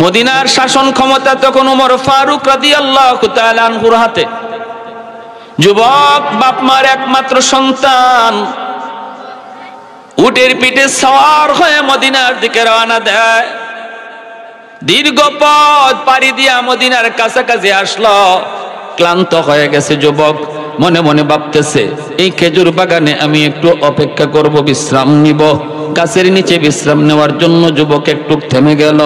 মদিনার শাসন ক্ষমতা তখন ওমর ফারুক রাদিয়াল্লাহু তাআলা আনহুর হাতে। যুবক বাপ মার একমাত্র সন্তান উটের পিঠে সওয়ার হয়ে মদিনার দিকে রওনা দেয়। দীর্ঘ পথ পাড়ি দিয়া মদিনার কাছাকাছি আসলো। ক্লান্ত হয়ে গেছে যুবক, মনে মনে ভাবতেছে এই খেজুর বাগানে আমি একটু অপেক্ষা করব, বিশ্রাম নিব। গাছের নিচে বিশ্রাম নেওয়ার জন্য যুবক একটু থেমে গেল।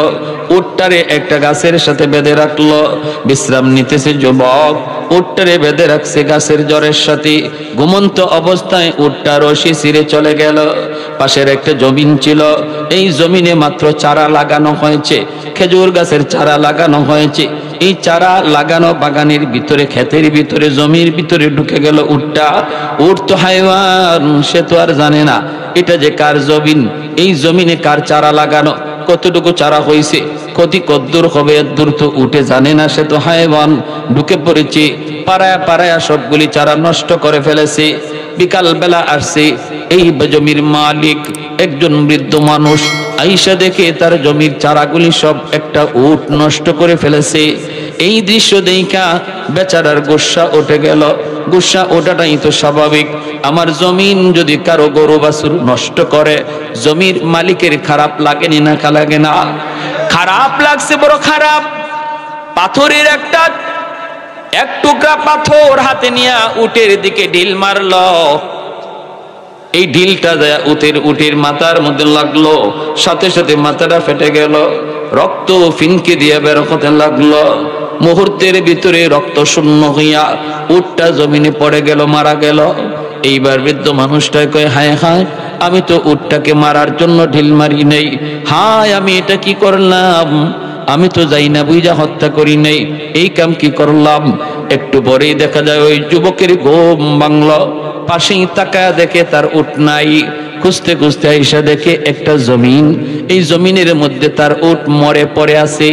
উটটারে একটা গাছের সাথে বেঁধে রাখলো, বিশ্রাম নিতেছে যুবক। উটটারে বেঁধে রাখছে গাছের জড়ের সাথে। ঘুমন্ত অবস্থায় উটটা রশি ছিঁড়ে চলে গেল। পাশের একটা জমিন ছিল, এই জমিনে মাত্র চারা লাগানো হয়েছে, খেজুর গাছের চারা লাগানো হয়েছে। এই চারা লাগানো বাগানের ভিতরে, ক্ষেতের ভিতরে, জমির ভিতরে ঢুকে গেল উটটা। উট তো হাইওয়ান, সে তো আর জানে না এটা যে কার জমিন, এই জমিনে কার চারা লাগানো, কতটুকু চারা হয়েছে, কতি কদ্দূর হবে দূর তো উঠে জানে না। সে তো হাইওয়ান, ঢুকে পড়েছে, পাড়ায় পাড়ায় সবগুলি চারা নষ্ট করে ফেলেছে। বিকাল বেলা আসছে, এই জমির মালিক একজন বৃদ্ধ মানুষ আইসা দেখে তার জমির চারাগুলি সব একটা উট নষ্ট করে ফেলেছে। এই দৃশ্য দেখা বেচারার গুসা উঠে গেল। গুসা ওঠাটাই তো স্বাভাবিক, আমার জমিন যদি কারো গরু বাছুর নষ্ট করে জমির মালিকের খারাপ লাগেনি না? লাগে না? খারাপ লাগছে, বড় খারাপ। পাথরের এক টুকরা পাথর হাতে নিয়ে উটের দিকে ঢিল মারল। এই ঢিলটা উটের মাথার মধ্যে লাগলো, সাথে সাথে মাথাটা ফেটে গেল, রক্ত ফিনকে দিয়ে বের হতে লাগলো। মুহূর্তের ভিতরে রক্ত শূন্য হইয়া উটটা জমিনে পড়ে গেল, মারা গেল। এইবার বৃদ্ধ মানুষটা কয়, হায় হায়, আমি তো উটটাকে মারার জন্য ঢিল মারি নেই, হায় আমি এটা কি করলাম, আমি তো যাই না বুঝা হত্যা করি নেই, এই কাম কি করলাম। একটু পরেই দেখা যায় ওই যুবকের ঘুম ভাঙলো। পাশেই তাকায় দেখে তার উট নাই। খুঁজতে খুঁজতে আইসা দেখে একটা জমিন, এই জমিনের মধ্যে তার উট মরে পড়ে আছে।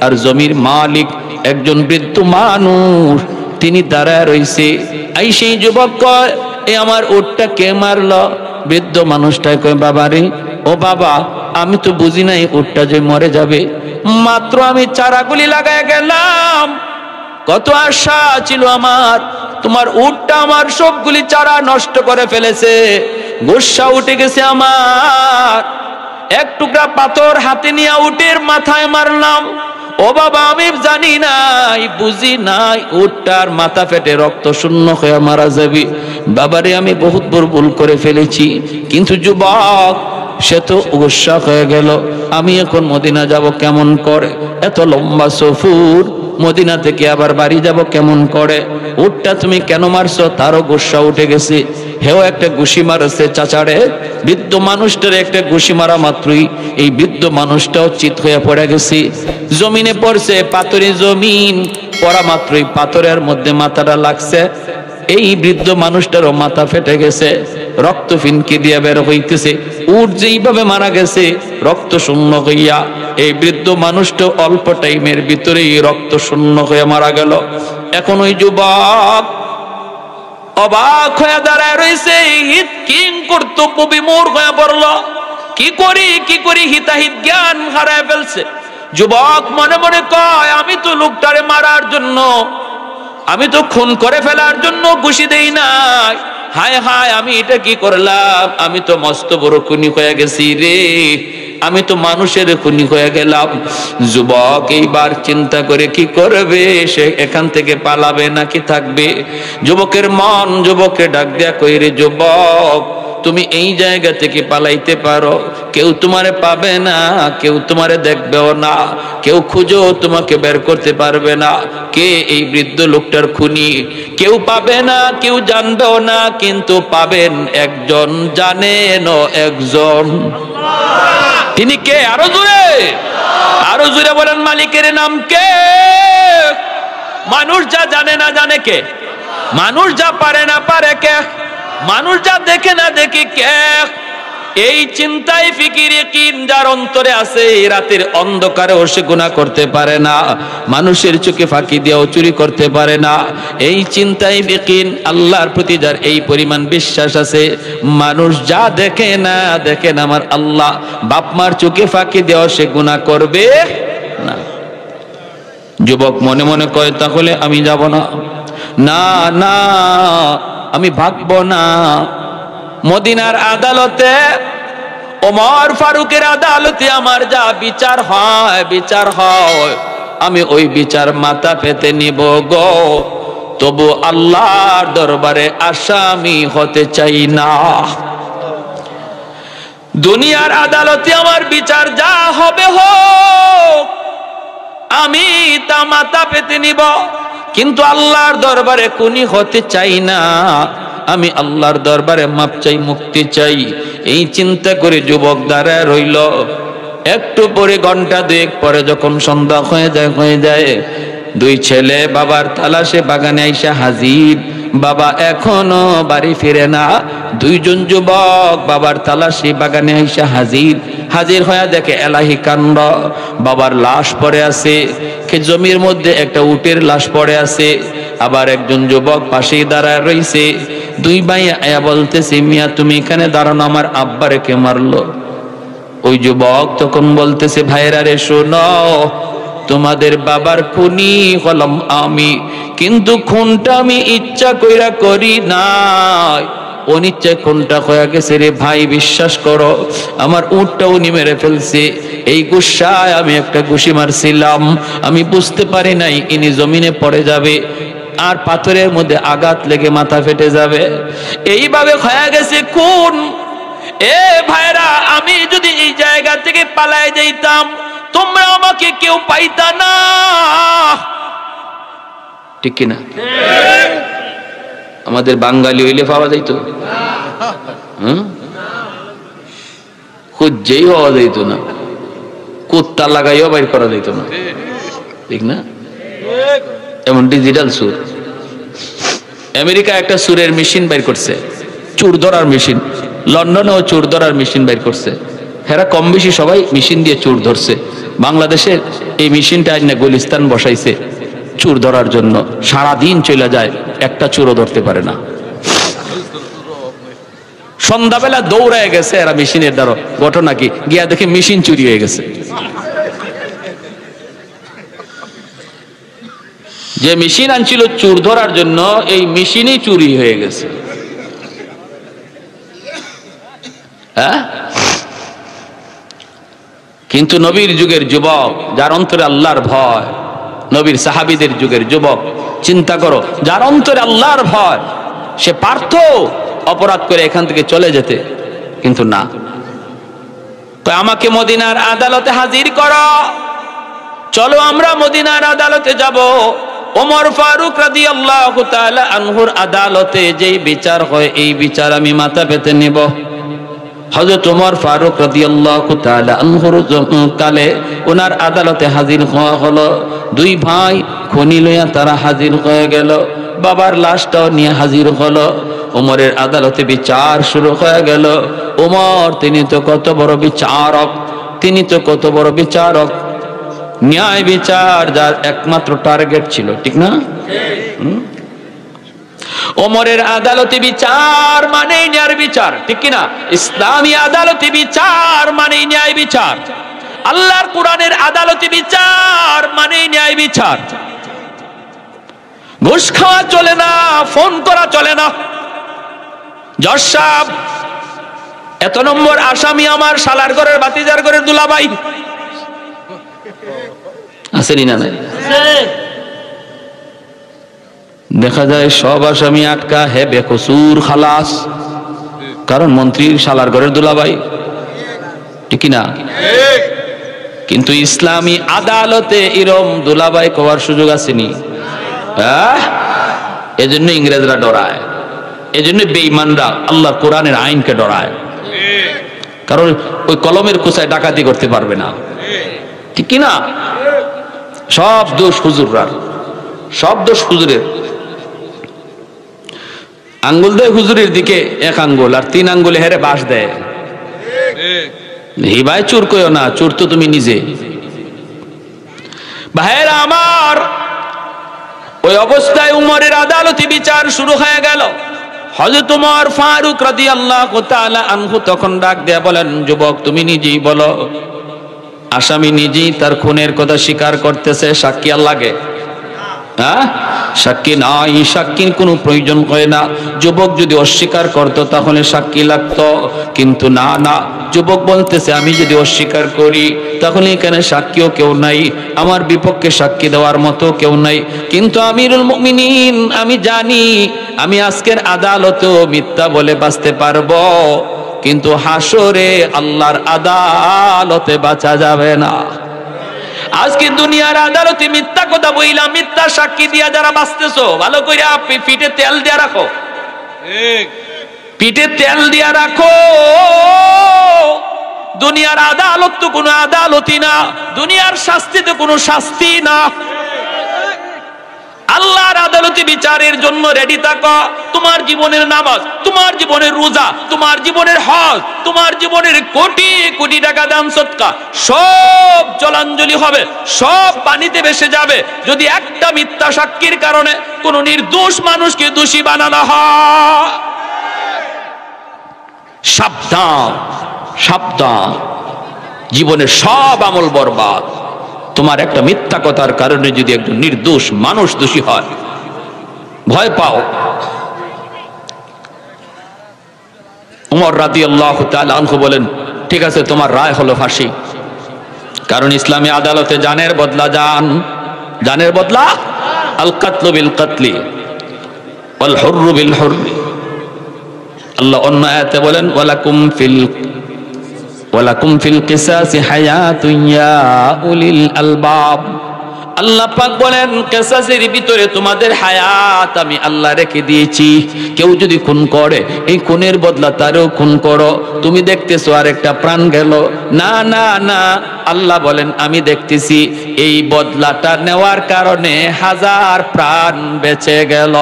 আর জমির মালিক একজন বৃদ্ধ মানুষ, তিনি দাঁড়ায় রইছে। সেই যুবক কয়, এ আমার উটটা কে মারলো? বৃদ্ধ মানুষটা কয়, বাবা রে, ও বাবা, আমি তো বুঝি নাই উটটা যে মরে যাবে, মাত্র আমি চারাগুলি লাগায় গেলাম, কত আশা ছিল আমার, তোমার উটটা আমার সবগুলি চারা নষ্ট করে ফেলেছে। গুসা উঠে গেছে আমার, এক টুকরা পাথর হাতে নিয়ে উটের মাথায় মারলাম। ও বাবা, আমি জানি নাই, বুঝি নাই উটটার মাথা ফেটে রক্ত শূন্য হয়ে মারা যাবে। বাবারে, আমি বহুত বড় ভুল করে ফেলেছি। কিন্তু যুবক সে তো গুসা হয়ে গেল, আমি এখন মদিনা যাব কেমন করে, এত লম্বা সফর, মদিনা থেকে আবার বাড়ি যাব কেমন করে, উটটা তুমি কেন মারছো? তারও গুসা উঠে গেছে, হেও একটা ঘুষি মারছে চাচারে। বৃদ্ধ মানুষটার একটা ঘুষি মারা মাত্রই এই বৃদ্ধ মানুষটাও চিত হয়ে পড়ে গেছে, জমিনে পড়ছে। পাথরে জমিন পড়া মাত্রই পাথরের মধ্যে মাথাটা লাগছে। এই বৃদ্ধ মানুষটারও মাথা ফেটে গেছে, রক্ত ফিনকি দিয়ে বের হইতেছে। উট যেইভাবে মারা গেছে রক্ত শূন্য হইয়া, এই বৃদ্ধ মানুষটা অল্প টাইমের ভিতরেই রক্ত শূন্য হয়ে মারা গেল। এখন ওই যুবক অবাক হয়ে দাঁড়ায় রয়েছে, হিত কিং কর্তব্য বিমূঢ় হয়ে পড়ল। কি করি হিতাহিত জ্ঞান হারায় ফেলছে। যুবক মনে মনে কয়, আমি তো লোকটারে মারার জন্য, আমি তো খুন করে ফেলার জন্য ঘুষি দেই নাই, হায় হায় আমি এটা কি করলাম, আমি তো মস্ত বড় খুনি হয়ে গেছি রে, আমি তো মানুষের খুনি হয়ে গেলাম। যুবক এইবার চিন্তা করে কি করবে, সে এখান থেকে পালাবে নাকি থাকবে। যুবকের মন যুবককে ডাক দেয়া কই, রে যুবক, তুমি এই জায়গা থেকে পালাইতে পারো, কেউ তোমারে পাবে না, কেউ তোমারে দেখবেও না, কেউ খুঁজো তোমাকে বের করতে পারবে না কে এই বৃদ্ধ লোকটার খুনি, কেউ পাবে না, কেউ জানবেও না, কিন্তু পাবেন একজন, জানেন একজন। তিনি কে? আরো জোরে বলেন, মালিকের নাম কে? মানুষ যা জানে না জানে কে? মানুষ যা পারে না পারে কে? মানুষ যা দেখে না দেখে কে? এই চিন্তায় ফিকির ইয়াকিন যার অন্তরে আছে, রাতের অন্ধকারে সে গুনাহ করতে পারে না, মানুষের চোখে ফাঁকি দিয়েও চুরি করতে পারে না। এই চিন্তায় ফিকির আল্লাহর প্রতি যার এই পরিমাণ বিশ্বাস আছে, মানুষ যা দেখে না আমার আল্লাহ বাপ মার চোখে ফাঁকি দিয়েও সে গুনাহ করবে না। যুবক মনে মনে কয় তাহলে আমি যাব না, না না আমি ভাগবো না। মদিনার আদালতে, ওমর ফারুকের আদালতে আমার যা বিচার হয় আমি ওই বিচার মাথা পেতে নিব গো, তবু আল্লাহর দরবারে আসামি হতে চাই না। দুনিয়ার আদালতে আমার বিচার যা হবে হোক, আমি তা মাথা পেতে নিব, কিন্তু আল্লাহর দরবারে খুনি হতে চাই না। আমি আল্লাহর দরবারে মাপ চাই, মুক্তি চাই। এই চিন্তা করে যুবক দাঁড়ায় রইল। একটু পরে, ঘন্টা দুয়েক পরে যখন সন্ধ্যা হয়ে যায়, দুই ছেলে বাবার তালাশে বাগানে আইসা হাজির। বাবা এখনো বাড়ি ফিরে না। দুইজন যুবক বাবার তালাশে বাগানে আইসা হাজির হয়ে দেখে এলাহি কাণ্ড। বাবার লাশ পড়ে আছে, জমির মধ্যে একটা উটের লাশ পড়ে আছে। আবার একজন যুবক পাশেই দাঁড়ায় রইছে। দুই ভাই আয়া বলতেছে, মিয়া তুমি এখানে দাঁড়ানো, আমার আব্বারে কে মারলো? ওই যুবক তখন বলতেছে, ভাইরা রে শোনো, তোমাদের বাবার খুনি হলাম আমি, কিন্তু খুনটা আমি ইচ্ছা কইরা করি নাই, অনিচ্ছায় খুনটা হয়ে গেছে রে ভাই। বিশ্বাস করো, আমার উটটা উনি মেরে ফেলছে। এই গুসায় আমি একটা ঘুষি মারছিলাম, আমি বুঝতে পারি নাই ইনি জমিনে পড়ে যাবে আর পাথরের মধ্যে আঘাত লেগে মাথা ফেটে যাবে। এইভাবে হয়ে গেছে খুন। এ ভাইরা, আমি যদি এই জায়গা থেকে পালায় যাইতাম, তোমরা আমাকে কেউ পাইতা না, ঠিক কিনা? আমাদের বাঙালি হইলে পাওয়া যাইত, খুঁজেই পাওয়া যাইত না, কুত্তা লাগাইও বাইর করা যাইত না, ঠিক না? এমন ডিজিটাল সুর। আমেরিকা একটা সুরের মেশিন বাইর করছে, চুর ধরার মেশিন। লন্ডনেও চুর ধরার মেশিন বাইর করছে। হেরা কম বেশি সবাই মেশিন দিয়ে চুর ধরছে। বাংলাদেশের এই মেশিনটা আইনে গুলিস্তান বসাইছে চুর ধরার জন্য। সারাদিন চলে যায়, একটা চুরও ধরতে পারে না। সন্ধ্যাবেলা দৌড়ায় গেছে এরা মেশিনের দ্বারা। ঘটনা কি? গিয়া দেখে মেশিন চুরি হয়ে গেছে। যে মেশিন আনছিল চুর ধরার জন্য, এই মেশিনই চুরি হয়ে গেছে। হ্যাঁ, কিন্তু নবীর যুগের যুবক, যার অন্তরে আল্লাহর ভয়, নবীর সাহাবীদের যুগের যুবক, চিন্তা করো, যার অন্তরে আল্লাহর ভয়, সে পারত অপরাধ করে এখান থেকে চলে যেতে, কিন্তু না। তো আমাকে মদিনার আদালতে হাজির করো, চলো আমরা মদিনার আদালতে যাব। ওমর ফারুক রাদিয়াল্লাহু তাআলা আনহুর আদালতে যেই বিচার হয়, এই বিচার আমি মাথা পেতে নেব। হযরত ওমর ফারুক রাদিয়াল্লাহু তাআলা আনহুর কালে ওনার আদালতে হাজির হওয়া হলো। দুই ভাই খনি লইয়া তারা হাজির হয়ে গেল। বাবার লাশটাও নিয়ে হাজির হলো। ওমরের আদালতে বিচার শুরু হয়ে গেল। ওমর তিনি তো কত বড় বিচারক, ন্যায় বিচার যার একমাত্র টার্গেট ছিল, ঠিক না? ওমরের আদালতে বিচার মানে ন্যায় বিচার, ঠিক কিনা? ইসলামী আদালতে বিচার মানে ন্যায় বিচার। আল্লাহর কোরআনের আদালতে বিচার মানে ন্যায় বিচার। ঘুষ খাওয়া চলে না, ফোন করা চলে না। জজ সাহেব, এত নম্বর আসামি আমার শালার ঘরের বাতিজার ঘরের দুলাভাই, আসেনি না? দেখা যায় সব আসামি আটকা, হে বেকসুর খালাস, কারণ মন্ত্রীর শালার ঘরের দুলাভাই, ঠিক না? কিন্তু ইসলামী আদালতে এরম দুলাভাই কওয়ার সুযোগ আসেনি। এজন্য ইংরেজরা ডরায়, এজন্য বেঈমানরা আল্লাহর কোরআনের আইনকে ডরায়, কারণ ওই কলমের কুচায় ডাকাতি করতে পারবে না, ঠিক কিনা? সব দোষ হুজুররা, সব দোষ হুজুরের। আঙ্গুল দেয় হুজুরের দিকে এক আঙ্গুল, আর তিন আঙ্গুলে হেরে বাস দেয়। ভাই চোর কইও না, চোর তো তুমি নিজে। ভাইয়েরা আমার, ওই অবস্থায় উমরের আদালতে বিচার শুরু হয়ে গেল। হযরত উমর ফারুক রাদিয়াল্লাহু তাআলা আনহু তখন ডাক দেয়া বলেন, যুবক তুমি নিজেই বলো, আসামি নিজেই তার খুনের কথা স্বীকার করতেছে, সাক্ষী আর লাগে? হ্যাঁ, সাক্ষী নাই, সাক্ষীর কোনো প্রয়োজন হয় না। যুবক যদি অস্বীকার করত তাহলে সাক্ষী লাগতো, কিন্তু না না, যুবক বলতেছে আমি যদি অস্বীকার করি তাহলে এখানে সাক্ষীও কেউ নাই, আমার বিপক্ষে সাক্ষী দেওয়ার মতো কেউ নাই। কিন্তু আমিরুল মুমিনিন, আমি জানি আমি আজকের আদালতেও মিথ্যা বলে বাঁচতে পারবো, কিন্তু হাসরে আল্লাহর আদালতে বাঁচা যাবে না। আজকে দুনিয়ার আদালতে মিথ্যা কথা বইলা, মিথ্যা সাক্ষী দিয়া যারা বাঁচতেছো, ভালো করে পিঠে তেল দিয়া রাখো, পিঠে তেল দিয়া রাখো। দুনিয়ার আদালত তো কোনো আদালতই না, দুনিয়ার শাস্তি তো কোনো শাস্তি না। আল্লাহর আদালতে বিচারের জন্য রেডি থাকো। তোমার জীবনের নামাজ, তোমার জীবনের রোজা, তোমার জীবনের হজ, তোমার জীবনের কোটি কোটি টাকা দান সদকা সব জলাঞ্জলি হবে, সব পানিতে ভেসে যাবে যদি একটা মিথ্যা সাক্ষীর কারণে কোন নির্দোষ মানুষকে দোষী বানানো হয়। সাবধান, সাবধান, জীবনের সব আমল বরবাদ। তোমার একটা মিথ্যা কথার কারণে যদি একজন নির্দোষ মানুষ দোষী হয়, ভয় পাও। উমর রাদিয়াল্লাহু তাআলা আনহু বলেন, ঠিক আছে তোমার রায় হলো ফাঁসি, কারণ ইসলামী আদালতে জানের বদলা জান, জানের বদলা আল কাতলু বিল কাতলি ওয়াল হুররু বিল হুররি। আল্লাহ অন্য আয়াতে বলেন ওয়ালাকুম ফিল কিসাসি হায়াতুন ইয়া উলিল আলবাব। আল্লাহ পাক বলেন কিসাসের ভিতরে তোমাদের হায়াত আমি আল্লাহ রেখে দিয়েছি। কেউ যদি খুন করে এই খুনের বদলা তারও খুন করো। তুমি দেখতেছো আর একটা প্রাণ গেল, না না না, আল্লাহ বলেন আমি দেখতেছি এই বদলাটা নেওয়ার কারণে 1000 প্রাণ বেঁচে গেল।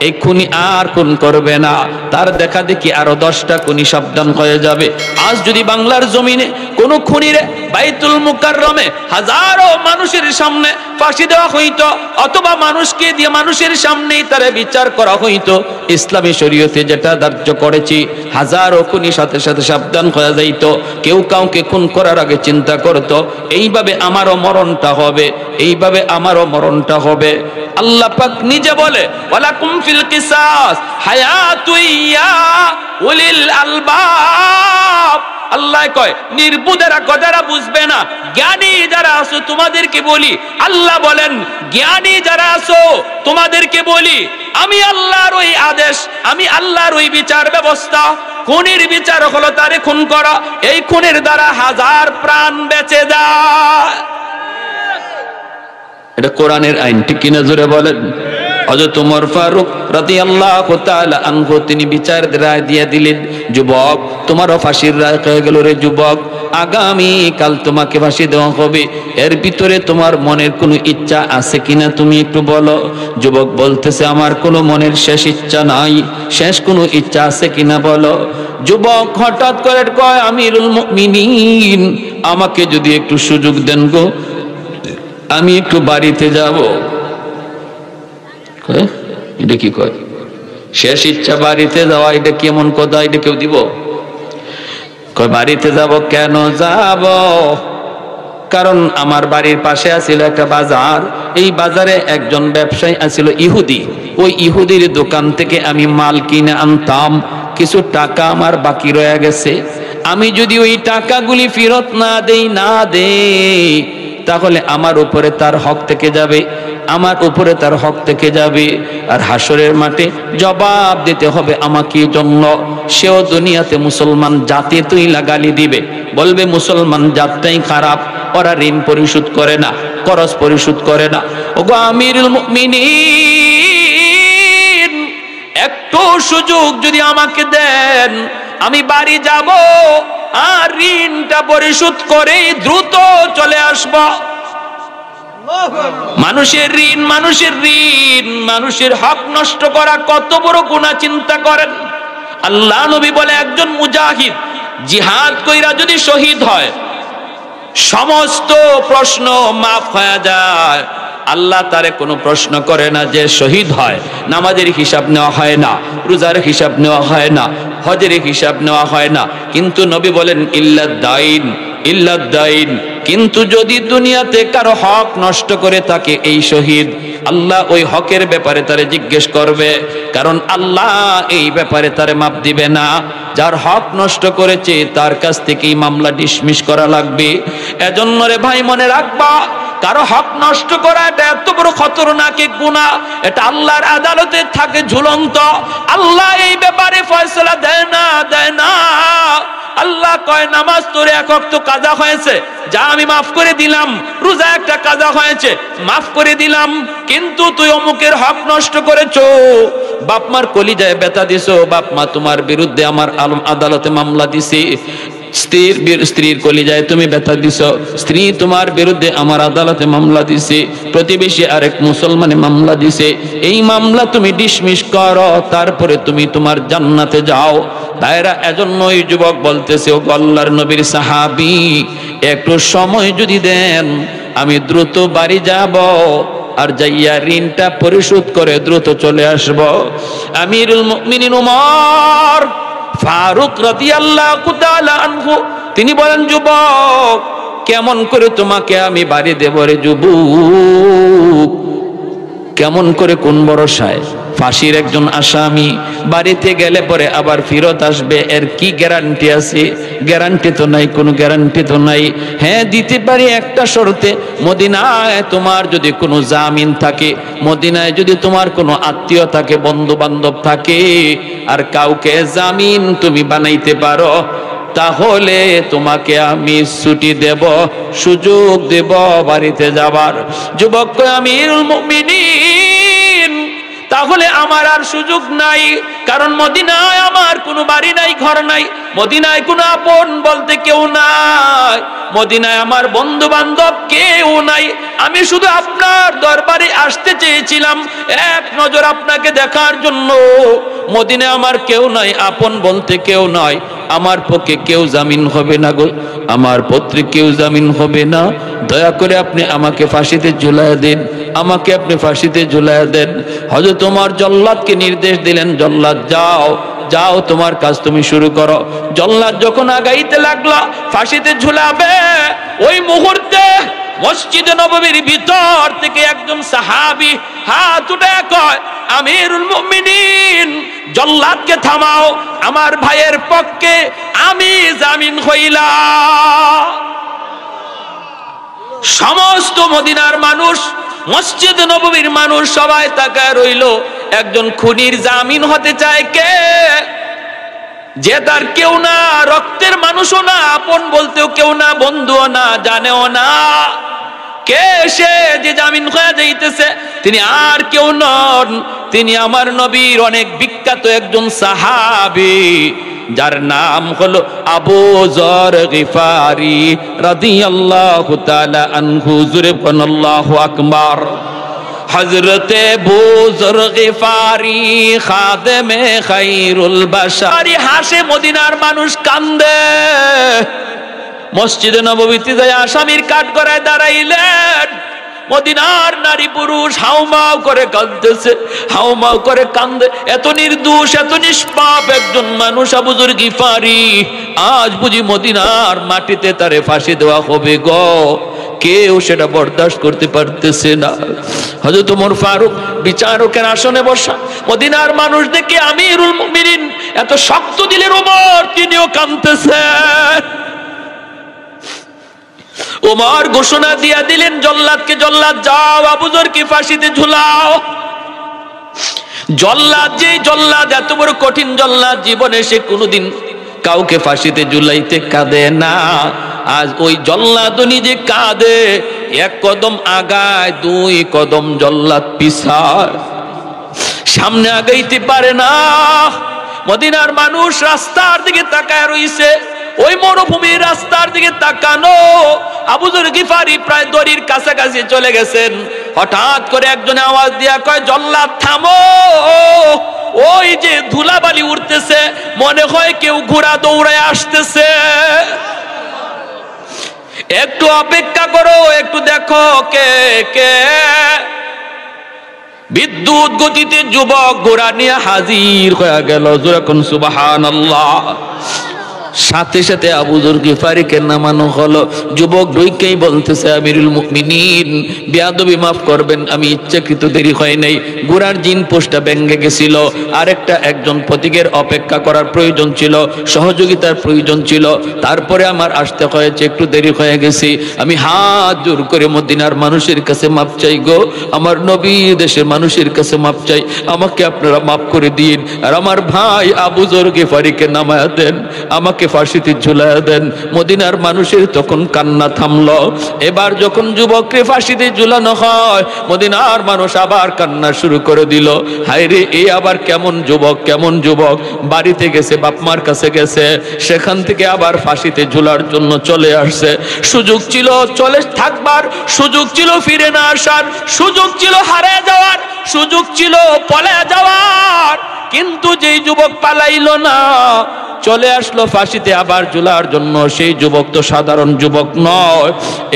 এই খুনি আর খুন করবে না, তার দেখা দেখি আরো 10টা খুনি সাবধান হয়ে যাবে। আজ যদি বাংলার জমিনে কোন খুনিরে বাইতুল মুকাররমে হাজারো মানুষের সামনে ফাঁসি দেওয়া হইতো, অথবা মানুষকে দিয়ে মানুষের সামনেই তারে বিচার করা হইতো, ইসলামী শরীয়তে যেটা ধার্য করেছি, হাজারো খুনি সাথে সাথে সাবধান হয়ে যাইত। কেউ কাউকে খুন করার আগে চিন্তা করত এইভাবে আমারও মরণটা হবে, এইভাবে আমারও মরণটা হবে। আল্লাহ পাক নিজে বলে ওয়ালাকুম ফিল কিসাস হায়াতুন ইয়া উলিল আলবাব। আল্লাহ কয় নির্বুধেরা কথাটা বুঝবে না, জ্ঞানী যারা আছো তোমাদেরকে বলি। আল্লাহ বলেন জ্ঞানী যারা আছো তোমাদেরকে বলি, আমি আল্লাহর ওই আদেশ, আমি আল্লাহর ওই বিচার ব্যবস্থা, খুনের বিচার হলো তারে খুন করা, এই খুনের দ্বারা 1000 প্রাণ বেঁচে যায়। এটা কোরআনের আইন, ঠিক কিনা জোরে বলেন। হযরত ওমর ফারুক রাদিয়াল্লাহু তাআলা আনহু তিনি বিচার রায় দিয়ে দিলেন, যুবক তোমারও ফাঁসির রায় হয়ে গেল রে যুবক, আগামী কাল তোমাকে ফাঁসি দেওয়া হবে। এর ভিতরে তোমার মনের কোনো ইচ্ছা আছে কিনা তুমি একটু বলো। যুবক বলতেছে আমার কোনো মনের শেষ ইচ্ছা নাই, শেষ কোনো ইচ্ছা আছে কিনা বলো। যুবক হঠাৎ করে কয় আমিরুল মুমিনিন আমাকে যদি একটু সুযোগ দেন গো, আমি একটু বাড়িতে যাব। এটা কি কয় শেষ ইচ্ছা বাড়িতে যাওয়া, এটা কেমন কথা, এটা কেউ দিব? কয় বাড়িতে যাব। কেন যাব? কারণ আমার বাড়ির পাশে আছিল একটা বাজার, এই বাজারে একজন ব্যবসায়ী আছিল ইহুদি, ওই ইহুদির দোকান থেকে আমি মাল কিনে আনতাম, কিছু টাকা আমার বাকি রয়ে গেছে, আমি যদি ওই টাকাগুলি ফেরত না দেই তাহলে আমার উপরে তার হক থেকে যাবে, আমার উপরে তার হক থেকে যাবে, আর হাসরের মাঠে জবাব দিতে হবে আমাকে জন্য। সেও দুনিয়াতে মুসলমান জাতি তুই লাগালি দিবে, বলবে মুসলমান জাতটাই খারাপ, ওরা ঋণ পরিশোধ করে না, খরচ পরিশোধ করে না। ওগো আমিরুল মুমিনিন একটু সুযোগ যদি আমাকে দেন, আমি বাড়ি যাব আর ঋণটা পরিশোধ করে দ্রুত চলে আসব। মানুষের ঋণ, মানুষের হক নষ্ট করা কত বড় গুনাহ চিন্তা করেন। আল্লাহ নবী বলে একজন মুজাহিদ জিহাদ কইরা যদি শহীদ হয় সমস্ত প্রশ্ন মাফ হয়ে যায়, আল্লাহ তারে কোনো প্রশ্ন করে না। যে শহীদ হয় নামাজের হিসাব নেওয়া হয় না, রোজার হিসাব নেওয়া হয় না, হজের হিসাব নেওয়া হয় না। কিন্তু নবী বলেন ইল্লাদ্দাইন, কিন্তু যদি দুনিয়াতে কারো হক নষ্ট করে থাকে এই শহীদ, আল্লাহ ওই হকের ব্যাপারে তারে জিজ্ঞেস করবে, কারণ আল্লাহ এই ব্যাপারে তারে মাপ দিবে না। যার হক নষ্ট করেছে তার কাছ থেকেই মামলা ডিসমিস করা লাগবে। এজন্য রে ভাই মনে রাখবা, কারো হক নষ্ট করা এটা এত বড় খতরনাক এক গুনাহ, এটা আল্লাহর আদালতে থাকে ঝুলন্ত। আল্লাহ এই ব্যাপারে ফয়সালা দেয় না। আল্লাহ কয় নামাজ তোর এক ওয়াক্ত কাজা হয়েছে, যা আমি মাফ করে দিলাম। রোজা একটা কাজা হয়েছে, মাফ করে দিলাম। কিন্তু তুই অমুকের হক নষ্ট করেছো, বাপ মার কলিজায় ব্যথা দিছো, বাপ মা তোমার বিরুদ্ধে আমার আদালতে মামলা দিছে। স্ত্রীর কলিজায় তুমি ব্যথা দিছো, স্ত্রী তোমার বিরুদ্ধে আমার আদালতে মামলা দিছে। প্রতিবেশী আরেক মুসলমানে মামলা দিছে, এই মামলা তুমি ডিসমিস করো, তারপরে তুমি তোমার জান্নাতে যাও। তাইরা এজন্যই যুবক বলতেছে, ও আল্লাহর নবীর সাহাবী, একটু সময় যদি দেন আমি দ্রুত বাড়ি যাব, আর যাইয়া ঋণটা পরিশোধ করে দ্রুত চলে আসব। আমিরুল মুমিনিন উমর ফারুক রাদিয়াল্লাহু তাআলা আনহু তিনি বলেন, যুবক কেমন করে তোমাকে আমি বাড়ি দেব রে যুবক, কেমন করে, কোন ভরসায়? ফাঁসির একজন আসামি বাড়িতে গেলে পরে আবার ফেরত আসবে, এর কি গ্যারান্টি আছে? গ্যারান্টি তো নাই, কোনো গ্যারান্টি তো নাই। হ্যাঁ দিতে পারি একটা শর্তে, মদিনায় তোমার যদি কোনো জামিন থাকে, মদিনায় যদি তোমার কোনো আত্মীয় থাকে, বন্ধু বান্ধব থাকে, আর কাউকে জামিন তুমি বানাইতে পারো, তাহলে তোমাকে আমি ছুটি দেব, সুযোগ দেব বাড়িতে যাবার। যুবক কয়, আমিরুল মুমিনিন তাহলে আমার আর সুযোগ নাই, কারণ মদিনায় আমার কোনো বাড়ি নাই, ঘর নাই, মদিনায় কোনো আপন বলতে কেউ নাই, মদিনায় আমার বন্ধু বান্ধব কেউ নাই। আমি শুধু আপনার দরবারে আসতে চেয়েছিলাম এক নজর আপনাকে দেখার জন্য। মদিনায় আমার কেউ নাই, আপন বলতে কেউ নয়, আমার পক্ষে কেউ জামিন হবে না গো, আমার পত্রে কেউ জামিন হবে না। দয়া করে আপনি আমাকে ফাঁসিতে ঝুলাইয়া দেন, আমাকে আপনি ফাঁসিতে ঝুলাইয়া দেন। হযরত ওমর জল্লাদকে নির্দেশ দিলেন, জল্লাদ যাও যাও, তোমার কাজ তুমি শুরু করো। জল্লাদ যখন আগাইতে লাগলো ফাঁসিতে ঝুলাবে, ওই মুহূর্তে মসজিদে নববীর ভিতর থেকে একজন সাহাবী হাত উঠে কয়, আমিরুল মুমিনিন জল্লাদকে থামাও, আমার ভাইয়ের পক্ষে আমি জামিন হইলাম। সমস্ত মদিনার মানুষ, মসজিদ নববীর মানুষ সবাই তাকায় রইল। একজন খুনির জামিন হতে চায় কে? যে তার কেউ না, রক্তের মানুষও না, আপন বলতেও কেউ না, বন্ধুও না, জানেও না। কে সে যে জামিন হয়ে যাইতেছে? তিনি আর কেউ নন, তিনি আমার নবীর অনেক বিখ্যাত একজন সাহাবী, যার নাম হলো আবু যর গিফারি রাদিয়াল্লাহু তাআলা আনহু। জোরে বলুন আল্লাহু আকবার। হযরতে আবু যর গিফারি খাদেমে খায়রুল বাশার হাসে, মদিনার মানুষ কান্দে। মসজিদে নববীতে যায় আসামির কাঠগড়ায় দাঁড়াইলেন, মদিনার নারী পুরুষ হাউমাউ করে কাঁদতেছে, হাউমাউ করে কান্দে। এত নির্দোষ, এত নিষ্পাপ একজন মানুষ আবু যর গিফারি, আজ বুঝি মদিনার মাটিতে তারে ফাঁসি দেওয়া হবে গো। কেউ সেটা বরদাস্ত করতে পারতেছে না। হযরত ওমর ফারুক বিচারকের আসনে বসা, মদিনার মানুষ দেখে আমিরুল মুমিনিন এত শক্ত দিলের ওমর, তিনিও কাঁদতেছেন। ওমর ঘোষণা দিয়া দিলেন জল্লাদকে, জল্লাদ যাও আবু যরকে ফাঁসিতে ঝুলাও। জল্লাদ, যে জল্লাদ এত বড় কঠিন জল্লাদ, জীবনে সে কোনোদিন কাউকে ফাঁসিতে ঝুলাইতে কাঁদে না। আজ ওই জল্লাদ নিজে কাঁদে, এক কদম আগায়, দুই কদম জল্লাদ পিছায়, সামনে আগাইতে পারে না। মদিনার মানুষ রাস্তার দিকে তাকায় রইছে, ওই মরুভূমির রাস্তার দিকে তাকানো। আবু যর গিফারি প্রায় দড়ির কাছাকাছি চলে গেছেন। হঠাৎ করে একজনে আওয়াজ দিয়া কয়, জল্লাদ থামো, ওই যে ধুলাবালি উঠতেছে, মনে হয় কেউ ঘোড়া দৌড়ায় আসতেছে, একটু অপেক্ষা করো, একটু দেখো কে কে। বিদ্যুৎ গতিতে যুবক ঘোড়া নিয়ে হাজির হয়ে গেল। যখন সুবহানাল্লাহ, সাথে সাথে আবু যর গিফারিকে নামানো হলো। যুবক দুইকেই বলতেছে, আমিরুল মুমিনিন বেয়াদবি মাফ করবেন, আমি ইচ্ছাকৃত দেরি হয় নাই, ঘোড়ার জিন পোস্টটা ভেঙে গেছিল, আরেকটা একজন প্রতীকের অপেক্ষা করার প্রয়োজন ছিল, সহযোগিতার প্রয়োজন ছিল, তারপরে আমার আসতে হয়েছে, একটু দেরি হয়ে গেছি। আমি হাত জোর করে মদিনার মানুষের কাছে মাপ চাই গো, আমার নবী দেশের মানুষের কাছে মাপ চাই, আমাকে আপনারা মাফ করে দিন, আর আমার ভাই আবু যর গিফারিকে নামায়া দেন, আমাকে ফাঁসিতে ঝুলাইয়া দেন। মদিনার মানুষের তখন কান্না থামলো। এবার যখন যুবককে ফাঁসিতে ঝুলানো হয়, মদিনার মানুষ আবার কান্না শুরু করে দিল। হায়রে, এ আবার কেমন যুবক, কেমন যুবক, বাড়িতে গেছে, বাপমার কাছে গেছে, সেখান থেকে আবার ফাঁসিতে ঝুলার জন্য চলে আসছে। সুযোগ ছিল চলে থাকবার, সুযোগ ছিল ফিরে না আসার, সুযোগ ছিল হারিয়ে যাওয়ার, সুযোগ ছিল পলায় যাওয়ার, কিন্তু যেই যুবক পালাইলো না, চলে আসলো ফাঁসিতে আবার ঝুলার জন্য, সেই যুবক তো সাধারণ যুবক নয়।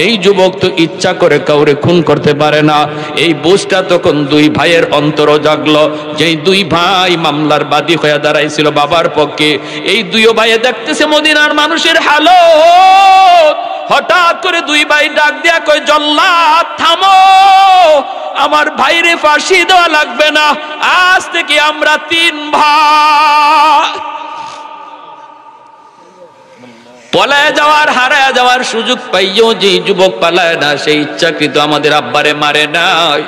এই যুবক তো ইচ্ছা করে কাউরে খুন করতে পারে না। এই বুঝটা তখন দুই ভাইয়ের অন্তর জাগলো, যেই দুই ভাই মামলার বাদী হয়ে দাঁড়াইছিল বাবার পক্ষে। এই দুই ভাইয়ে দেখতেছে মদিনার মানুষের হালত। হঠাৎ করে দুই ভাই ডাক দিয়া কয়, জল্লাদ থামো, আমার ভাইরে ফাঁসি দেওয়া লাগবে না, আজ থেকে আমরা তিন ভাই। পলায় যাওয়ার, হারায় যাওয়ার সুযোগ পাইও যে যুবক পালায় না, সেই ইচ্ছাকৃত আমাদের আব্বারে মারে নাই,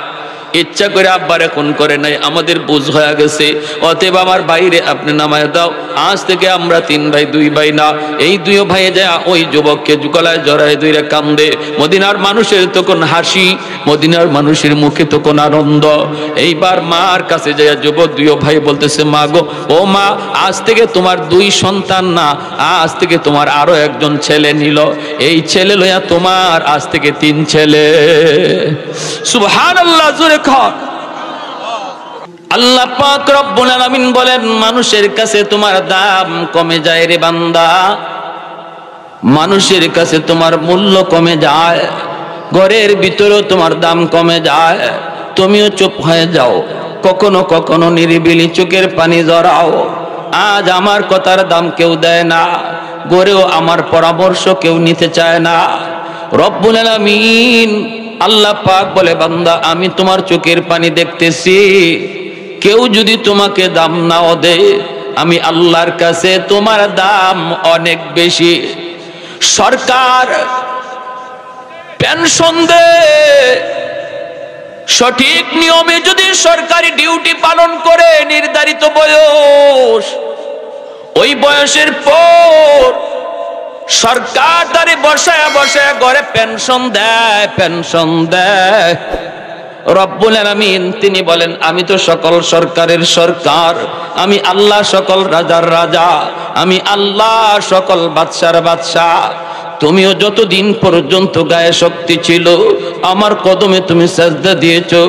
ইচ্ছা করে আব্বারে খুন করে নাই, আমাদের বুঝ হয়ে গেছে। অতএব আমার ভাইরে আপনি নামায় দাও, আজ থেকে আমরা তিন ভাই দুই ভাই না। এই দুই ভাইয়ে যায় ওই যুবককে গলায় জড়ায় ধরে কান্দে। মদিনার মানুষের তখন হাসি, মদিনার মানুষের মুখে তখন আনন্দ। এইবার মার কাছে যায় যুবক দুই ভাই বলতেছে, মা গো, ও মা, আজ থেকে তোমার দুই সন্তান না, আজ থেকে তোমার আরো একজন ছেলে নিল, এই ছেলে লইয়া তোমার আজ থেকে তিন ছেলে। সুবহানাল্লাহ, জোরে কর। আল্লাহ পাক রব্বুল আলামিন বলেন, মানুষের কাছে তোমার দাম কমে যায় রে বান্দা, মানুষের কাছে তোমার মূল্য কমে যায়, ঘরের ভিতরেও তোমার দাম কমে যায়, তুমিও চুপ হয়ে যাও, কখনো কখনো নিরিবিলি চোখের পানি জড়াও। আজ আমার কথার দাম কেউ দেয় না, ঘরেও আমার পরামর্শ কেউ নিতে চায় না। রব্বুল আলামিন আল্লাহ পাক বলে, বান্দা আমি তোমার চোখের পানি দেখতেছি, কেউ যদি তোমাকে দাম নাও দেয়, আমি আল্লাহর কাছে তোমার দাম অনেক বেশি। সরকার পেনশন দেয়, সঠিক নিয়মে যদি সরকারি ডিউটি পালন করে নির্ধারিত বয়স, ওই বয়সের পর সরকার তারে বসায় বসায় ঘরে পেনশন দেয়, পেনশন দেয়। রব্বুল আলামিন তিনি বলেন, আমি তো সকল সরকারের সরকার, আমি আল্লাহ সকল রাজার রাজা, আমি আল্লাহ সকল বাদশার বাদশাহ। তুমিও যতদিন পর্যন্ত গায়ে শক্তি ছিল আমার কদমে তুমি সাজদা দিয়েছো,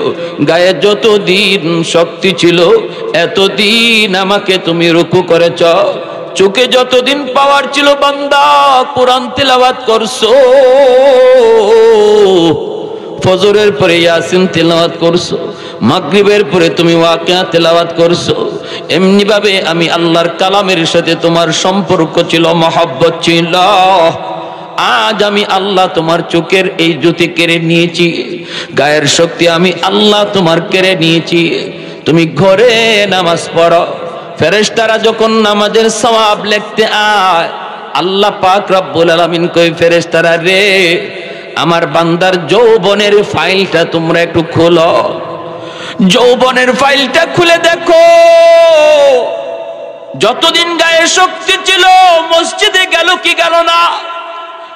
গায়ে যতদিন শক্তি ছিল এতদিন আমাকে তুমি রুকু করেছ, চোখে যতদিন পাওয়ার ছিল বান্দা কোরআন তেলাওয়াত করছো, ফজরের পরে ইয়াসিন তেলাওয়াত করছো, মাগরিবের পরে তুমি ওয়াকিয়া তেলাওয়াত করছো। এমনি ভাবে আমি আল্লাহর কালামের সাথে তোমার সম্পর্ক ছিল, মহব্বত ছিল। আজ আমি আল্লাহ তোমার চোখের এই জ্যোতি কেড়ে নিয়েছি, গায়ের শক্তি আমি আল্লাহ তোমার কেড়ে নিয়েছি। তুমি ঘরে নামাজ পড়ো, ফেরেশতারা যখন নামাজের সওয়াব লিখতে আয়, আল্লাহ পাক রব্বুল আলামিন কই, ফেরেশতারা রে, আমার বান্দার যৌবনের ফাইলটা তোমরা একটু খোলো, যৌবনের ফাইলটা খুলে দেখো, যতদিন গায়ে শক্তি ছিল মসজিদে গেল কি গেল না?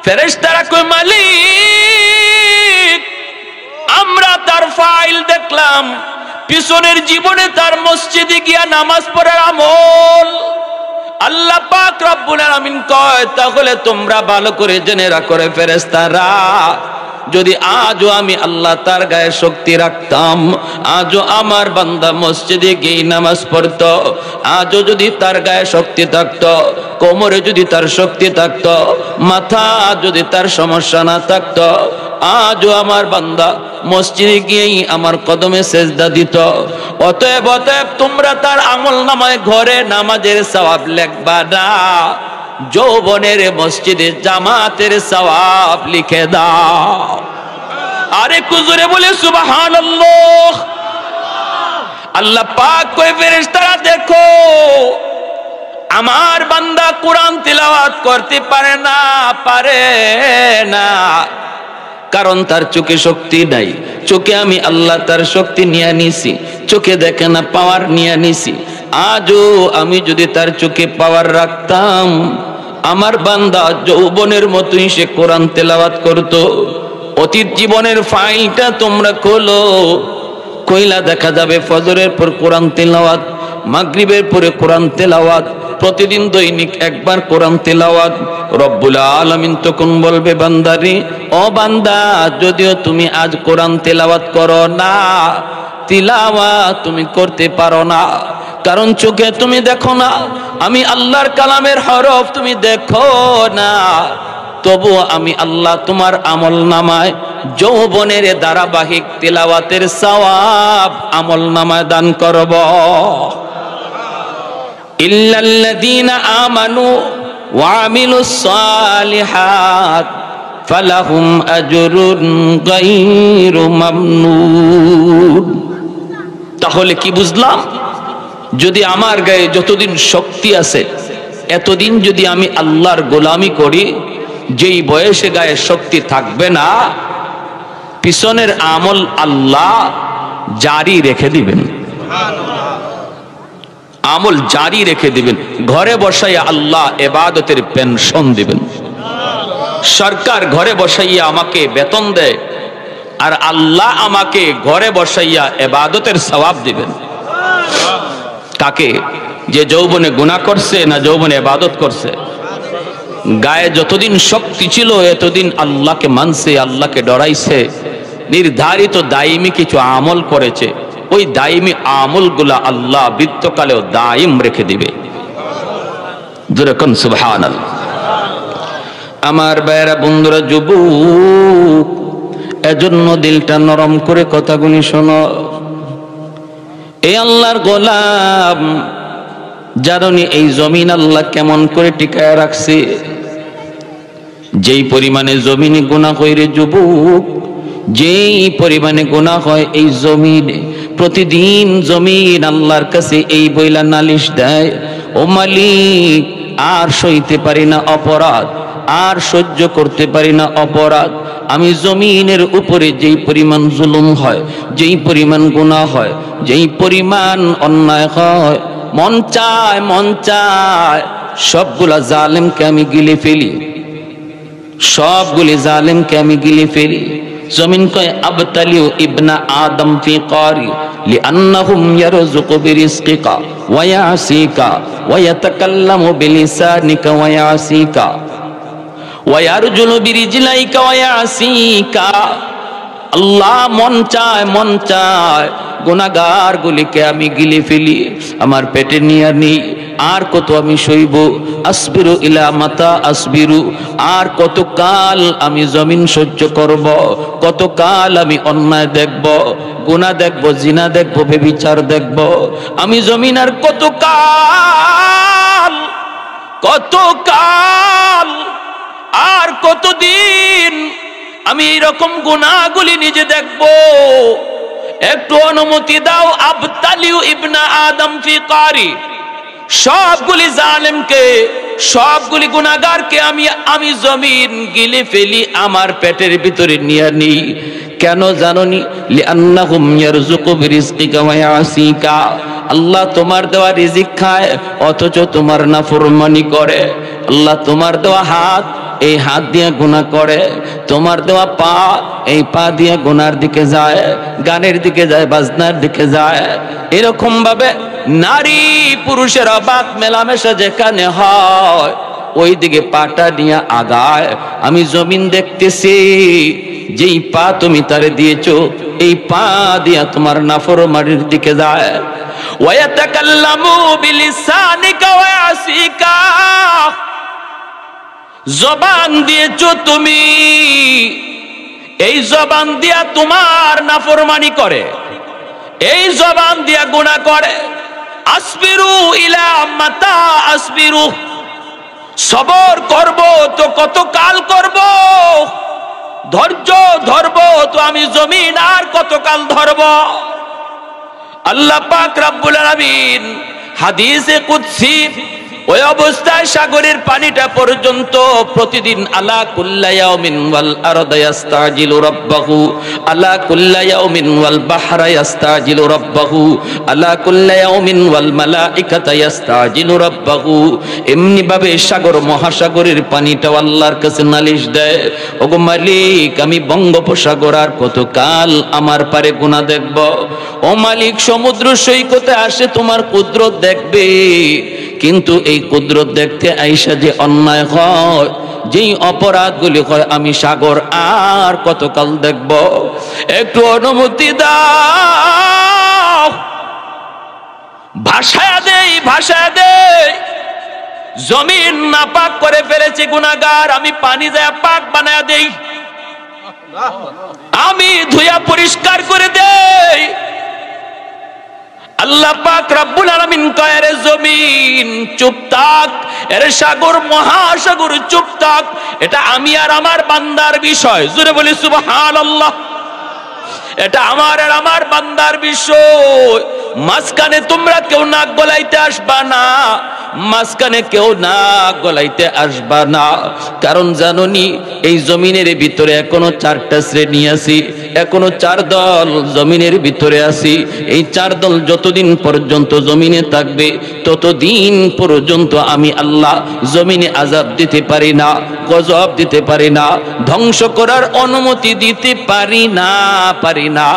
ফেরেশতারা কই, মালিক আমরা তার ফাইল দেখলাম, পিছনের জীবনে তার মসজিদে গিয়া নামাজ পড়ার আমল। আল্লাহ পাক রব্বুল আলামিন কয়, তাহলে তোমরা ভালো করে জেনে রাখো রে ফেরেশতারা, যদি আজও আমি আল্লাহ তার গায়ে শক্তি রাখতাম, আজও আমার বান্দা মসজিদে গিয়ে নামাজ পড়তো, আজও যদি তার গায়ে শক্তি থাকতো, কোমরে যদি তার শক্তি থাকতো, মাথা যদি তার সমস্যা না থাকতো, আজও আমার বান্দা মসজিদে গিয়েই আমার কদমে সেজদা দিত। অতএব তোমরা তার আমলনামায় ঘরে নামাজের সওয়াব লিখবা না, যৌবনের মসজিদে জামাতের সওয়াব লিখে দাও। আরে কুজুরে বলে সুবহানাল্লাহ। আল্লাহ পাক কই ফেরেশতারা দেখো আমার বান্দা কোরআন তিলাওয়াত করতে পারে না, কারণ তার চোখে শক্তি নাই। চোখে আমি আল্লাহ তার শক্তি নিয়ে নিছি, চোখে দেখে না পাওয়ার নিয়ে নিছি। আজও আমি যদি তার চোখে পাওয়ার রাখতাম, আমার বান্দা যৌবনের মতোই সে কোরআন তেলাওয়াত করত। অতীত জীবনের ফাইলটা তোমরা খোলো, কইলা দেখা যাবে ফজরের পর কোরআন তেলাওয়াত, মাগরিবের পরে কোরআন তেলাওয়াত, প্রতিদিন দৈনিক একবার কোরআন তেলাওয়াত। রব্বুল আলামিন তখন বলবে বান্দারে, ও বান্দা, যদিও তুমি আজ কোরআন তেলাওয়াত করো না, তিলাওয়াত তুমি করতে পারো না, কারণ চোখে তুমি দেখো না, আমি আল্লাহর কালামের হরফ তুমি দেখো না, তবু আমি আল্লাহ তোমার আমলনামায় যৌবনের ধারাবাহিক তিলাওয়াতের সওয়াব আমলনামায় দান করব। ইল্লাল্লাযীনা আমানু ওয়া আমিলুস সালিহাত ফালাহুম আজরুন গায়রু মামনুন। তাহলে কি বুঝলাম? যদি আমার গায়ে যতদিন শক্তি আছে, এতদিন যদি আমি আল্লাহর গোলামি করি, যেই বয়সে গায়ে শক্তি থাকবে না, পিছনের আমল আল্লাহ জারি রেখে দিবেন, আমল জারি রেখে দিবেন। ঘরে বসাইয়া আল্লাহ ইবাদতের পেনশন দিবেন। সরকার ঘরে বসাইয়া আমাকে বেতন দেয়, আর আল্লাহ আমাকে ঘরে বসাইয়া ইবাদতের সওয়াব দিবেন। কাকে? যে যৌবনে গুনাহ করছে না যৌবনে ইবাদত করছে? গায়ে যতদিন শক্তি ছিল এতদিন আল্লাহকে মানছে, আল্লাহকে ডরাইছে, নির্ধারিত দায়মি কিছু আমল করেছে, ওই দায়মি আমলগুলা আল্লাহ বৃত্তকালেও দায়ম রেখে দিবে। যেরকম সুবহানাল্লাহ। আমার ভাইয়েরা, বন্ধুরা, যুবক, এজন্য দিলটা নরম করে কথাগুলি শোনো। এই আল্লাহর গোলাম, জানি এই জমিন আল্লাহ কেমন করে টিকায় রাখছে। যেই পরিমাণে জমিনে গুনাহ হয় রে যুবক, যেই পরিমাণে গুনাহ হয় এই জমিনে, প্রতিদিন জমিন আল্লাহর কাছে এই বইলা নালিশ দেয়, ও মালিক, আর সইতে পারি না অপরাধ, আর সহ্য করতে পারি না অপরাধ। আমি জমিনের উপরে যেই পরিমাণ জুলুম হয়, যেই পরিমাণ গুনাহ হয়, যেই পরিমাণ অন্যায় হয়, মন চায় সবগুলা জালেমকে আমি গিলে ফেলি, সবগুলি জালেমকে আমি গিলে ফেলি। জমিন কয় আবতালিউ ইবনা আদম ফি কারি লিআন্নাহুম ইয়ারযুকু বিরিজকিকা ওয়া ইয়াসিকা ওয়া ইয়াতাকাল্লামু বিলিসানিকা ওয়া ইয়াসিকা ওয়া ইয়ারজুলু বিরিজলাইকা ওয়া ইয়াসিকা। আল্লাহ মন চায় গুনাহগার গুলিকে আমি গিলে ফেলি, আমার পেটে নিয়ে নেই, আর কত আমি সইব। আসবিরু ইলা মাতা আসবিরু, আর কতকাল আমি জমিন সহ্য করব, কতকাল আমি অন্যায় দেখব, গুনাহ দেখব, জিনা দেখব, ব্যভিচার দেখব। আমি জমিন আর কতকাল আর কতদিন আমি এরকম গুনাহগুলি নিজে দেখব? একটু অনুমতি দাও। আবতালিউ ইবনা আদম ফি কারি, সবগুলি জালেমকে, সবগুলি গুনাহগারকে আমি জমিন গিলে ফেলি, আমার পেটের ভিতরে নিয়ে নিই। কেন জানোনি? লিআন্নাহুম ইয়ারযুকু বিরিজকিকা ওয়া ইয়াসিকা। আল্লাহ তোমার দেওয়া রিজিক খায়, অথচ তোমার নাফরমানি করে। আল্লাহ তোমার দেওয়া হাত, এই হাত দিয়ে গুনাহ করে। তোমার দেওয়া পা, এই পা দিয়ে গুনার দিকে যায়, গানের দিকে যায়, বাজনার দিকে যায়। এরকম ভাবে নারী পুরুষের বাত মেলামেশা যেখানে হয়, ওই দিকে পাটা নিয়ে আগায়। আমি জমিন দেখতেছি, যেই পা তুমি তারে দিয়েছো, এই পা দিয়া তোমার নাফরমানির দিকে যায়। ওয়া ইয়াতাকাল্লামু বিলিসানিকা ওয়া ইয়াসিকা, জবান দিয়েছো তুমি, এই জবান দিয়া তোমার নাফরমানি করে, এই জবান দিয়া গুনাহ করে। আসবিরু ইলা মাতা আসবিরু, সবর করব তো কত কাল করব, ধৈর্য ধরব তো আমি জমিন আর কত কাল ধরব। আল্লাহ পাক রব্বুল আলামিন হাদিসে কুদসি ওই অবস্থায় সাগরের পানিটা পর্যন্ত প্রতিদিন আলা কুল্লা ইয়াউমিন ওয়াল আরদা ইস্তাজিলু রাব্বাহু, আলা কুল্লা ইয়াউমিন ওয়াল বাহরা ইস্তাজিলু রাব্বাহু, আলা কুল্লা ইয়াউমিন ওয়াল মালাইকাতু ইস্তাজিলু রাব্বাহু। এমনি ভাবে সাগর মহাসাগরের পানিটা আল্লাহর কাছে নালিশ দেয়, ওগো মালিক আমি বঙ্গোপসাগর আর কত কাল আমার পারে গুনাহ দেখব। ও মালিক সমুদ্র সৈকতে আসে তোমার কুদরত দেখবে, কিন্তু এই কুদরত দেখতে আইসা যে অন্যায় হয়, যেই অপরাধগুলি হয়, আমি সাগর আর কতকাল দেখব। একটু অনুমতি দাও, ভাষায় দেই ভাষায় দেই। জমিন নাপাক করে ফেলেছে গুনাহগার, আমি পানি যায় পাক বানায় দেই, আমি ধুইয়া পরিষ্কার করে দেই। আল্লাহ পাক রব্বুল আলামিন কয় রে জমিন চুপ থাক, এর সাগর মহাসাগর চুপ থাক, এটা আমি আর আমার বান্দার বিষয়। জোরে বলি সুবহানাল্লাহ। এটা আমার আর আমার বান্দার বিষয়। মাঝখানে তোমরা কেউ নাক গলাইতে আসবা না, মাঝখানে কেউ নাক গলাইতে আসবা না। কারণ জানোনি এই জমিনের ভিতরে এখনো 4টা শ্রেণী আছে, এখনো 4 দল জমিনের ভিতরে আছে। এই 4 দল যতদিন পর্যন্ত জমিনে থাকবে ততদিন পর্যন্ত আমি আল্লাহ জমিনে আযাব দিতে পারি না, গজব দিতে পারি না, ধ্বংস করার অনুমতি দিতে পারি না।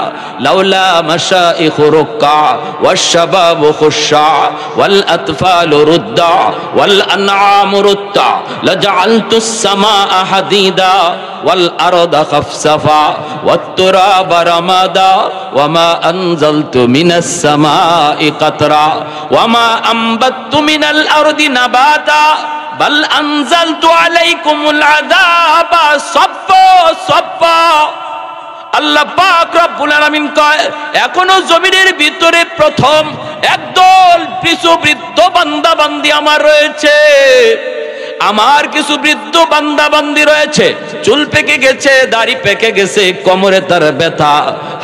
লাউলা মাশাইখু রুক্কা ওয়াশ-শাবাবু খুশা ওয়াল আতফালু রুদ্দা ওয়াল আনআমু রুত্তা লাজআলতুস সামাআ হাদিদা ওয়াল আরদা খাফসাফা ওয়াত তুরাবা রামাদা ওয়ামা আনজালতু মিনাস সামাই কাতরা ওয়ামা আমবাততু মিনাল আরদি নাবাতা বাল আনজালতু আলাইকুমুল আযাবা সাফফা সাফফা। আল্লাহ পাক রব্বুল আলামিন কয় এখনো জমিনের ভিতরে প্রথম একদল কিছু বৃদ্ধ বান্দা বান্দি আমার রয়েছে, আমার কিছু বৃদ্ধ বান্দা বান্দি রয়েছে। চুল পেকে গেছে, দাড়ি পেকে গেছে, কোমরে তার ব্যথা,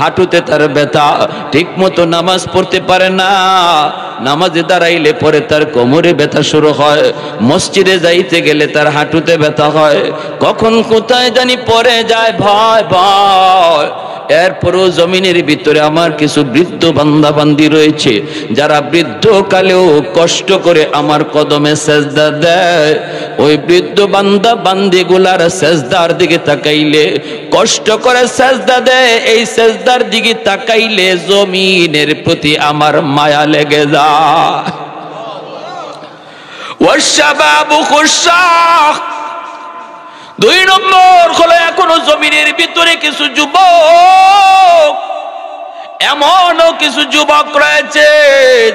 হাঁটুতে তার ব্যথা, ঠিক মতো নামাজ পড়তে পারে না, নামাজে দাঁড়াইলে পরে তার কোমরে ব্যথা শুরু হয়, মসজিদে যাইতে গেলে তার হাঁটুতে ব্যথা হয়, কখন কোথায় জানি পড়ে যায় ভয় ভয়। এরপরও জমিনের ভিতরে আমার কিছু বৃদ্ধ বান্দা বান্দি রয়েছে যারা বৃদ্ধ কালেও কষ্ট করে আমার কদমে সেজদা দেয়। ওই বৃদ্ধ বান্দা বান্দিগুলার সেজদার দিকে তাকাইলে, কষ্ট করে সেজদা দেয়, এই সেজদার দিকে তাকাইলে জমিনের প্রতি আমার মায়া লেগে যায়। ওয়াশ-শাবাবু খুশা। 2 নম্বর হলো এখনো জমিনের ভিতরে কিছু যুবক, এমনও কিছু যুবক রয়েছে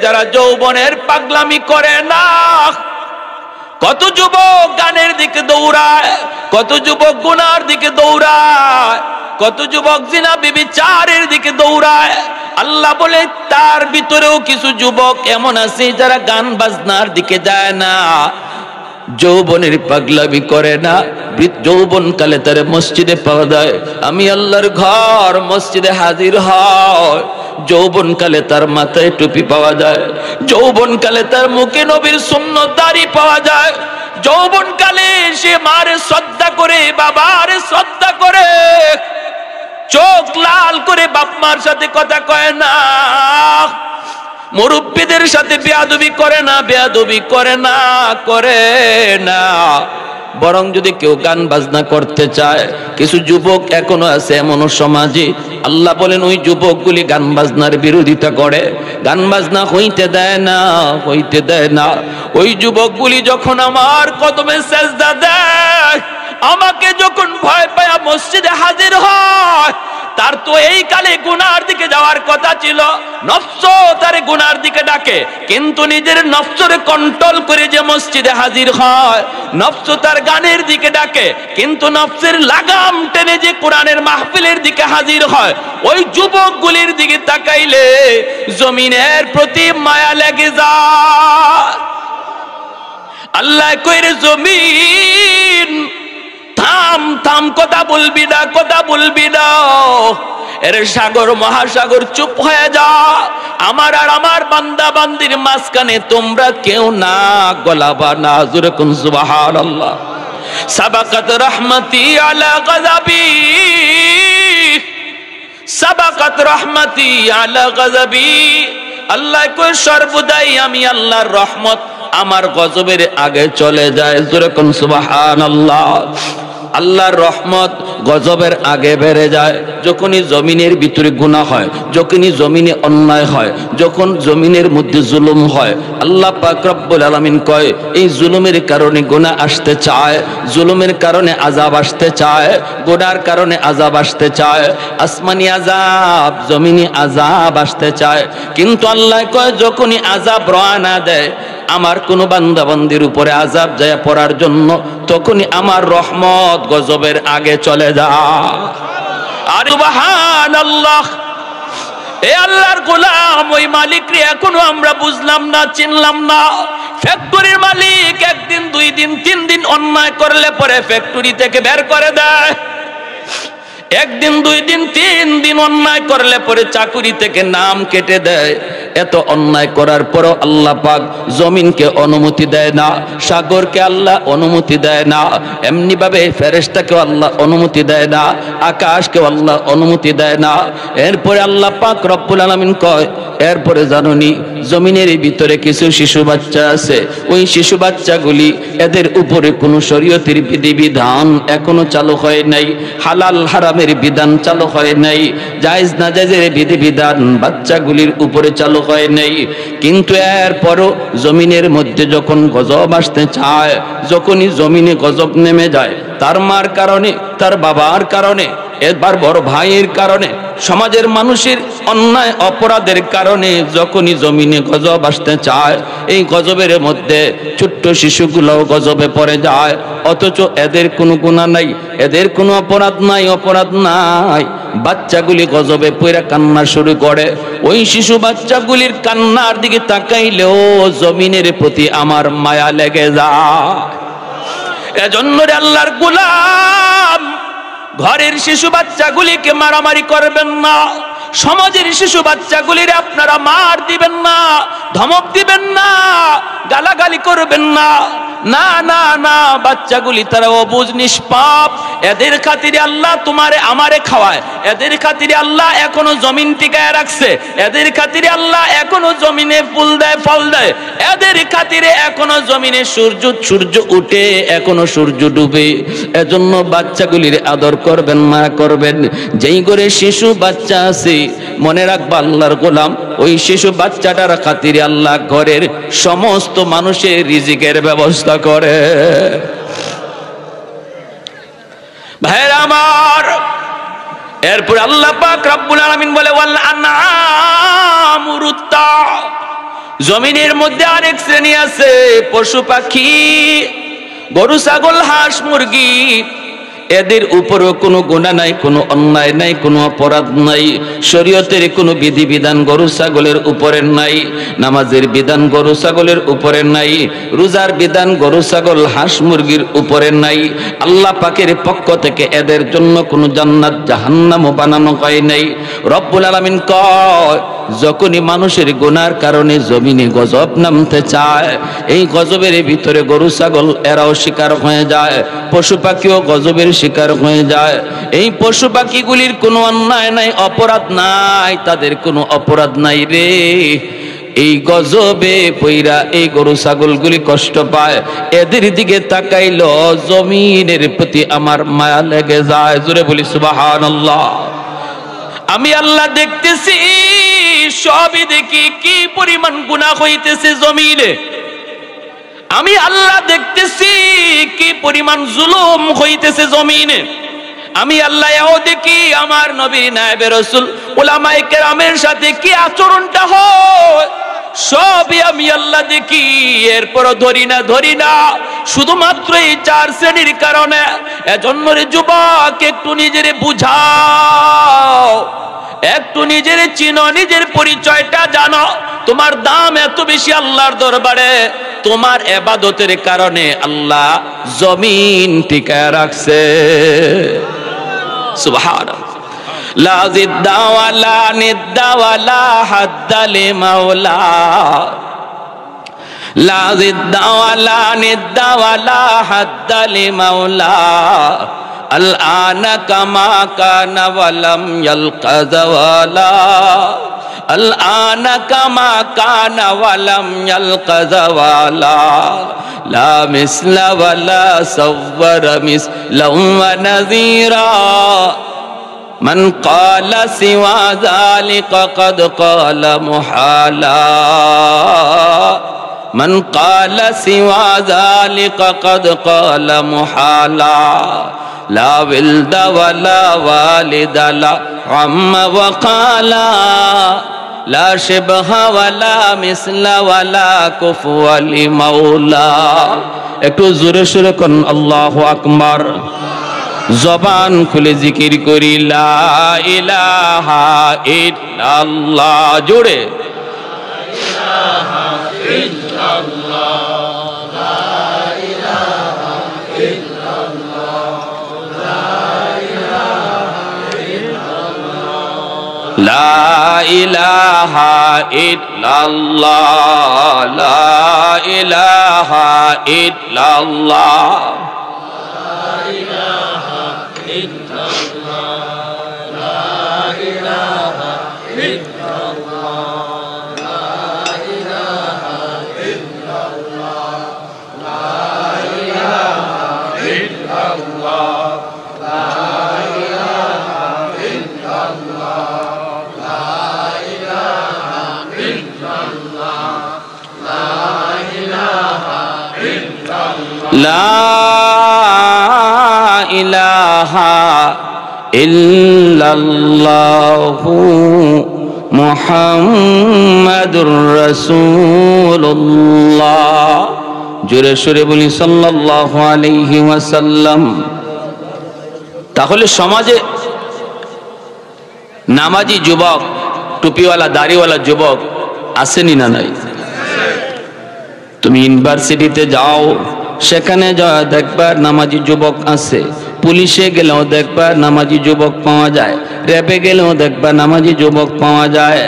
যারা যৌবনের পাগলামি করে না। কত যুবক গানের দিকে দৌড়ায়, কত যুবক গুনার দিকে দৌড়ায়, কত যুবক জিনা ব্যভিচারের দিকে দৌড়ায়। আল্লাহ বলে তার ভিতরেও কিছু যুবক এমন আছে যারা গান বাজনার দিকে যায় না, যৌবনের পাগলামি করে না। যৌবন কালে তার মসজিদে পাওয়া যায়, আমি আল্লাহর ঘর মসজিদে হাজির হয়। যৌবন কালে তার মাথায় টুপি পাওয়া যায়, যৌবন কালে তার মুখে নবীর সুন্নত দাড়ি পাওয়া যায়, যৌবন কালে সে মারে শ্রদ্ধা করে, বাবারে শ্রদ্ধা করে, চোখ লাল করে বাপ মার সাথে কথা কয় না, মুরব্বীদের সাথে বেয়াদবি করে না, বেয়াদবি করে না, করে না। বরং যদি কেউ গান বাজনা করতে চায়, কিছু যুবক এখনো আছে এমন সমাজে, আল্লাহ বলেন ওই যুবকগুলি গান বাজনার বিরোধিতা করে, গান বাজনা হইতে দেয় না, হইতে দেয় না। ওই যুবকগুলি যখন আমার কদমে সেজদা দেয়, আমাকে যখন ভয় পায় মসজিদে হাজির হয়, তার তো এই কালে গুনার দিকে যাওয়ার কথা ছিল, নফস তার গুনার দিকে ডাকে, কিন্তু নিজের নফসরে কন্ট্রোল করে যে মসজিদে হাজির হয়, নফস তার গানের দিকে ডাকে, কিন্তু নফসের লাগাম টেনে যে কোরআনের মাহফিলের দিকে হাজির হয়, ওই যুবকগুলির দিকে তাকাইলে জমিনের প্রতি মায়া লেগে যায়। আল্লাহ কইরে জমিন থাম থাম, কথা বলবি না, কথা বলবি না। এর সাগর মহাসাগর চুপ হয়ে যা, আমার আর আমার বান্দা বান্দির মাঝখানে তোমরা কেউ না গলাবা না। জোরে কোন সুবহানাল্লাহ। সাবাকাত রহমতি আলা গযাবি, সাবাকাত রহমতি আলা গযাবি। আল্লাহ কই সর্বদাই আমি আল্লাহর রহমত আমার গজবের আগে চলে যায়। জোরে কোন সুবহানাল্লাহ। আল্লাহর রহমত গজবের আগে বেড়ে যায় যখনই জমিনের ভিতরে গুনাহ হয়, যখনই জমিনে অন্যায় হয়, যখন জমিনের মধ্যে জুলুম হয়। আল্লাহ পাক রব্বুল আলামিন কয় এই জুলুমের কারণে গুনাহ আসতে চায়, জুলুমের কারণে আযাব আসতে চায়, গুনার কারণে আযাব আসতে চায়, আসমানি আযাব জমিনি আযাব আসতে চায়। কিন্তু আল্লাহ কয় যখনই আযাব রওনা দেয় আমার কোন বান্দা বান্দির উপরে আযাব যায় পড়ার জন্য, তখনই আমার রহমত গজবের আগে চলে যায়। আর সুবহানাল্লাহ। এ আল্লাহর গোলাম, ওই মালিক রে এখনো আমরা বুঝলাম না, চিনলাম না। ফ্যাক্টরির মালিক একদিন, 2 দিন, 3 দিন অন্যায় করলে পরে ফ্যাক্টরি থেকে বের করে দেয়। একদিন, 2 দিন, 3 দিন অন্যায় করলে পরে চাকুরি থেকে নাম কেটে দেয়। এত অন্যায় করার পরও আল্লাহ পাক জমিনকে অনুমতি দেয় না, সাগরকে আল্লাহ অনুমতি দেয় না, এমনি ভাবে ফেরেশতাকে আল্লাহ অনুমতি দেয় না, আকাশকে আল্লাহ অনুমতি দেয় না। এরপরে আল্লাহ পাক রব্বুল আলামিন কয় এরপরে জানুনি জমিনের ভিতরে কিছু শিশু বাচ্চা আছে, ওই শিশু বাচ্চাগুলি এদের উপরে কোনো শরীয়তের বিধিবিধান এখনো চালু হয় নাই, হালাল হারামের বিধান চালু হয় নাই, জায়েজ নাজায়েজের বিধিবিধান বাচ্চাগুলির উপরে চালু হয় নাই। কিন্তু এরপরও জমিনের মধ্যে যখন গজব আসতে চায়, যখনই জমিনে গজব নেমে যায়, তার মার কারণে, তার বাবার কারণে, এবার বড় ভাইয়ের কারণে, সমাজের মানুষের অন্যায় অপরাধের কারণে যখনই জমিনে গজব আসতে চায়, এই গজবের মধ্যে ছোট্ট শিশুগুলো গজবে পড়ে যায়। অথচ এদের কোনো গুনাহ নাই, এদের কোনো অপরাধ নাই, অপরাধ নাই। বাচ্চাগুলি গজবে পড়ে কান্না শুরু করে। ওই শিশু বাচ্চাগুলির কান্নার দিকে তাকাইলেও জমিনের প্রতি আমার মায়া লেগে যায়। এজন্য আল্লাহর গোলাম, ঘরের শিশু বাচ্চাগুলিকে মারামারি করবেন না, সমাজের শিশু বাচ্চাগুলির আপনারা মার দিবেন না, ধমক দিবেন না, গালাগালি করবেন না। না না না, বাচ্চাগুলি তারা অবুঝ নিষ্পাপ, এদের খাতিরে আল্লাহ তোমারে আমারে খাওয়ায়, এদের খাতিরে আল্লাহ এখনো জমিন টিকায় রাখছে, এদের খাতিরে আল্লাহ এখনো জমিনে ফুল দেয়, ফল দেয়, এদের খাতিরে এখনো জমিনে সূর্য উঠে, এখনো সূর্য ডুবে। এজন্য বাচ্চাগুলির আদর করবেন, মায়া করবেন। যেই ঘরে শিশু বাচ্চা আছে, মনে রাখবা আল্লাহর গোলাম, ওই শিশু বাচ্চাটার খাতিরে আল্লাহ ঘরের সমস্ত মানুষের রিজিকের ব্যবস্থা করে। ভাইরা আমার, এরপর আল্লাহ পাক রব্বুল আলামিন বলে ওয়াল আনআমু রুত্তা, জমিনের মধ্যে আরেক শ্রেণী আছে পশু পাখি, গরু ছাগল হাঁস মুরগি, এদের উপরও কোনো গুনাহ নাই, কোনো অন্যায় নাই, কোনো অপরাধ নাই। শরীয়তের কোনো বিধিবিধান গরু ছাগলের উপরে নাই, নামাজের বিধান গরু ছাগলের উপরে নাই, রোজার বিধান গরু ছাগল হাঁস মুরগির উপরে নাই। আল্লাহ পাকের পক্ষ থেকে এদের জন্য কোনো জান্নাত জাহান্নাম বানানো হয় নাই। রব্বুল আলামিন কয় যখনই মানুষের গুনার কারণে জমিনে গজব নামতে চায়, এই গজবের ভিতরে গরু ছাগল এরাও শিকার হয়ে যায়, পশু পাখিও গজবের শিকার হয়ে যায়। এই পশু পাখিগুলির কোনো অন্যায় নাই, অপরাধ নাই, তাদের কোনো অপরাধ নাই রে। এই গজবে পইরা এই গরু ছাগলগুলি কষ্ট পায়, এদের দিকে তাকাইল জমিনের প্রতি আমার মায়া লেগে যায়। জোরে বলি সুবহানাল্লাহ। আমি আল্লাহ দেখতেছি, সবই দেখি কি পরিমাণ গুনাহ হইতেছে জমিনে। আমি আল্লাহ দেখতেছি কি পরিমাণ জুলুম হইতেছে জমিনে। আমি আল্লাহ এও দেখি আমার নবী নায়েবে রাসূল উলামায়ে কেরামের সাথে কি আচরণটা হয়, সবই আমি আল্লাহ দেখি। এরপরও ধরি না শুধুমাত্র এই 4 শ্রেণীর কারণে। এজন্য রে যুবক, একটু নিজের বুঝাও, একটু নিজের চিনো, নিজের পরিচয়টা জানো। তোমার দাম এত বেশি আল্লাহর দরবারে, তোমার ইবাদতের কারণে আল্লাহ জমিন টিকায় রাখছে। সুবহানাল্লাহ। লা জিদ্দা ওয়ালা নিদ্দা ওয়ালা হাদ্দা লিমাওলা, লা জিদ্দা ওয়ালা নিদ্দা ওয়ালা হাদ্দা লিমাওলা, আল আনা কামা কানা ওয়ালাম ইয়ালকা যাওয়ালা, আল আনা কামা কানা ওয়ালাম ইয়ালকা যাওয়ালা, লা মিসলা ওয়ালা সাওয়ারা মিসলাম ওয়া নাযীরা, মান ক্বালা সিওয়া যালিকা ক্বাদ ক্বালা মুহালা, মান ক্বালা সিওয়া যালিকা ক্বাদ ক্বালা মুহালা, লা ওয়ালদা ওয়ালা ওয়ালিদা লা আম্মা ওয়া ক্বালা, লা শিবহা ওয়ালা মিসলা ওয়ালা কুফুয়া লিমাওলা। একটু জোরে সোরে কোন আল্লাহু আকবার। জবান খুলে জিকির করি লা ইলাহা ইল্লাল্লাহ, জোরে লা ইলাহা ইল্লাল্লাহ, লা ইলাহা ইল্লাল্লাহ, লা ইলাহা ইল্লাল্লাহু মুহাম্মাদুর রাসূলুল্লাহ। জোরে সোরে বলি সাল্লাল্লাহু আলাইহি ওয়াসাল্লাম। তাহলে সমাজে নামাজি যুবক, টুপিওয়ালা দাড়িওয়ালা যুবক আসেনি না নাই? তুমি ইউনিভার্সিটিতে যাও, সেখানে যাওয়া দেখবা নামাজি যুবক আছে। পুলিশে গেলেও দেখবা নামাজি যুবক পাওয়া যায়, র্যাবে গেলেও দেখবা নামাজি যুবক পাওয়া যায়,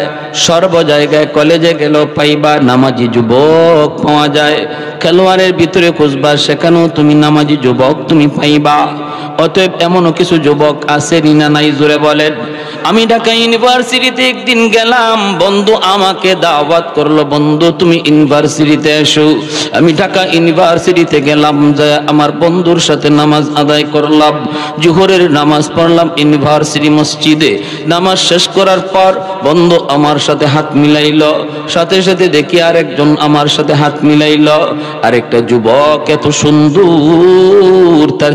সর্ব জায়গায় কলেজে গেলেও পাইবা নামাজি যুবক পাওয়া যায়। খেলোয়াড়ের ভিতরে খুঁজবা, সেখানেও তুমি নামাজি যুবক তুমি পাইবা। অতএব এমনও কিছু যুবক আছে না নাই, জোরে বলেন। আমি ঢাকা ইউনিভার্সিটিতে একদিন গেলাম, বন্ধু আমাকে দাওয়াত করলো, বন্ধু তুমি ইউনিভার্সিটিতে এসো। আমি ঢাকা ইউনিভার্সিটিতে গেলাম, যে আমার বন্ধুর সাথে নামাজ আদায় করলাম, জোহরের নামাজ পড়লাম ইউনিভার্সিটি মসজিদে। নামাজ শেষ করার পর বন্ধু আমার সাথে হাত মিলাইল, সাথে সাথে দেখি আরেকজন আমার সাথে হাত মিলাইল। আরেকটা যুবক, এত সুন্দর তার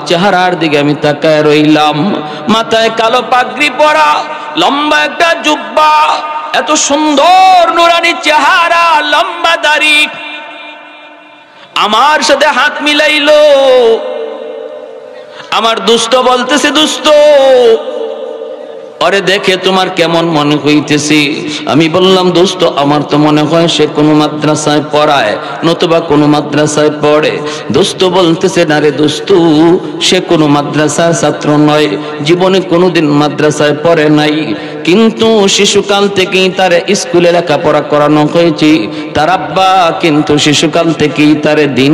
চেহারার দিকে আমি তাকায় রইলাম। মাথায় কালো পাগড়ি পরা, লম্বা একটা জুব্বা, এত সুন্দর নুরানি চেহারা, লম্বা দাড়ি, আমার সাথে হাত মিলাইলো। আমার দোস্ত বলতেছে, দোস্ত ওরে দেখে তোমার কেমন মনে হইতেছে? আমি বললাম, দোস্ত আমার তো মনে হয় সে কোনো মাদ্রাসায় পড়ায়, নতুবা কোনো মাদ্রাসায় পড়ে। দোস্ত বলতেছে, না রে দোস্ত, সে কোনো মাদ্রাসার ছাত্র নয়, জীবনে কোনোদিন মাদ্রাসায় পড়ে নাই, কিন্তু শিশুকাল থেকেই তার স্কুলে লেখাপড়া করানো হয়েছে। তার আব্বা কিন্তু শিশুকাল থেকেই তার দিন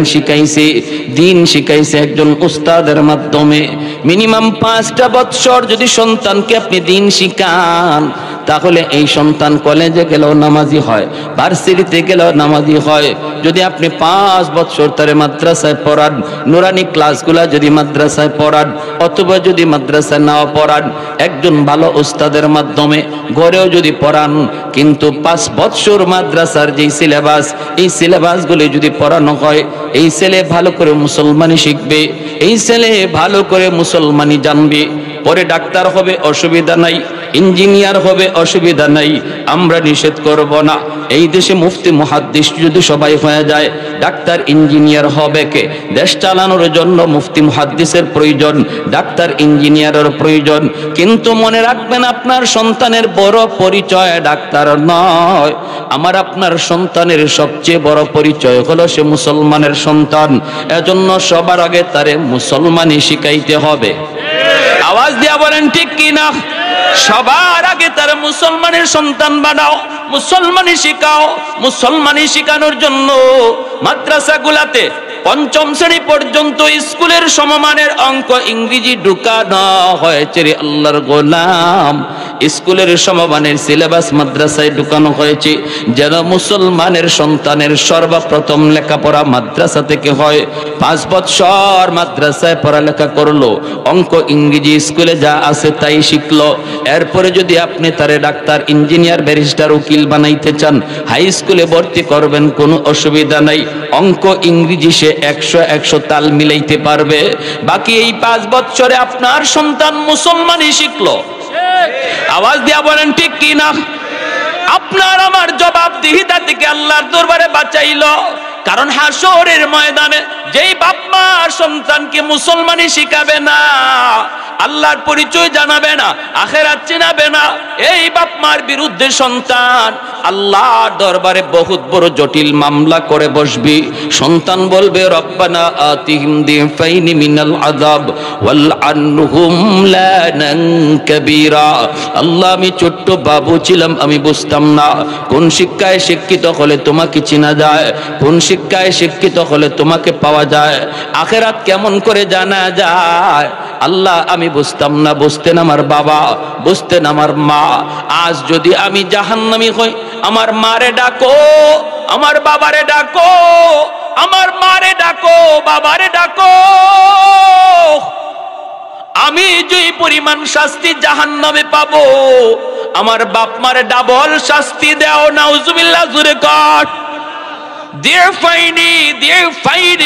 শিখাইছে একজন উস্তাদের মাধ্যমে। মিনিমাম 5টা বৎসর যদি সন্তানকে আপনি দিন শিখান, তাহলে এই সন্তান কলেজে গেলেও নামাজি হয়, ভার্সিটিতে গেলেও নামাজি হয়। যদি আপনি 5 বছর তারে মাদ্রাসায় পড়ান, নুরানি ক্লাসগুলা যদি মাদ্রাসায় পড়ান, অথবা যদি মাদ্রাসায় নাও পড়ান, একজন ভালো উস্তাদের মাধ্যমে ঘরেও যদি পড়ান, কিন্তু 5 বছর মাদ্রাসার যেই সিলেবাস, এই সিলেবাসগুলি যদি পড়ানো হয়, এই ছেলে ভালো করে মুসলমানি শিখবে, এই ছেলে ভালো করে মুসলমানি জানবে, পরে ডাক্তার হবে অসুবিধা নাই, ইঞ্জিনিয়ার হবে অসুবিধা নাই, আমরা নিষেধ করব না। এই দেশে মুফতি মুহাদ্দিস যদি সবাই হয়ে যায়, ডাক্তার ইঞ্জিনিয়ার হবে কে? দেশ চালানোর জন্য মুফতি মুহাদ্দিসের প্রয়োজন, ডাক্তার ইঞ্জিনিয়ারের প্রয়োজন। কিন্তু মনে রাখবেন, আপনার সন্তানের বড় পরিচয় ডাক্তার নয়, আমার আপনার সন্তানের সবচেয়ে বড় পরিচয় হলো সে মুসলমানের সন্তান। এজন্য সবার আগে তারে মুসলমানি শিখাইতে হবে। আওয়াজ দিয়া বলেন ঠিক কি না? সবার আগে তার মুসলমানের সন্তান বানাও, মুসলমানি শিখাও। মুসলমানি শিখানোর জন্য মাদ্রাসাগুলাতে 5ম শ্রেণী পর্যন্ত স্কুলের সমমানের অঙ্ক ইংরেজি ঢুকানো হয়েছে রে আল্লাহর গোলাম। স্কুলের সমমানের সিলেবাস মাদ্রাসায় ঢুকানো হয়েছে, যেন মুসলমানের সন্তানের সর্বপ্রথম লেখাপড়া মাদ্রাসা থেকে হয়। 5 বছর মাদ্রাসায় পড়ালেখা করলো, অঙ্ক ইংরেজি স্কুলে যা আছে তাই শিখলো। এরপরে যদি আপনি তারে ডাক্তার ইঞ্জিনিয়ার ব্যারিস্টার উকিল বানাইতে চান, হাই স্কুলে ভর্তি করবেন, কোনো অসুবিধা নাই। অঙ্ক ইংরেজি সে 100 তাল মিলাইতে পারবে। বাকি এই 5 বছরে আপনার সন্তান মুসলমানি শিখলো। আওয়াজ দিয়া বলেন ঠিক কি না? আপনার আমার জবাবদিহিতা থেকে আল্লাহর দরবারে বাঁচাইলো। কারণ হাসরের ময়দানে যেই বাপ মা সন্তানকে মুসলমানি শিখাবে না, আল্লাহর পরিচয় জানাবে না, আখিরাত চিনাবে না, এই বাপ মার বিরুদ্ধে সন্তান আল্লাহর দরবারে বহুত বড় জটিল মামলা করে বসবি। সন্তান বলবে, রব্বানা আতিহিম দিফাইনি মিনাল আযাব ওয়াল আনহুম লানান কাবীরা। আল্লাহ, আমি ছোট্ট বাবু ছিলাম, আমি বুঝতাম না কোন শিক্ষায় শিক্ষিত হলে তোমাকে চেনা যায়, কোন শিক্ষায় শিক্ষিত হলে তোমাকে পাওয়া যায়, আখিরাত কেমন করে জানা যায়। আল্লাহ, আমি বুঝতাম না, বুঝতেন আমার বাবা, বুঝতেন আমার মা। আজ যদি আমি জাহান্নামী হই, আমার মারে ডাকো, আমার বাবারে ডাকো, আমার মারে ডাকো, বাবারে ডাকো। আমি যে পরিমাণ শাস্তি জাহান্নামে পাবো, আমার বাপ মারে ডাবল শাস্তি দাও। নাউজুবিল্লাহ, জোরে কর।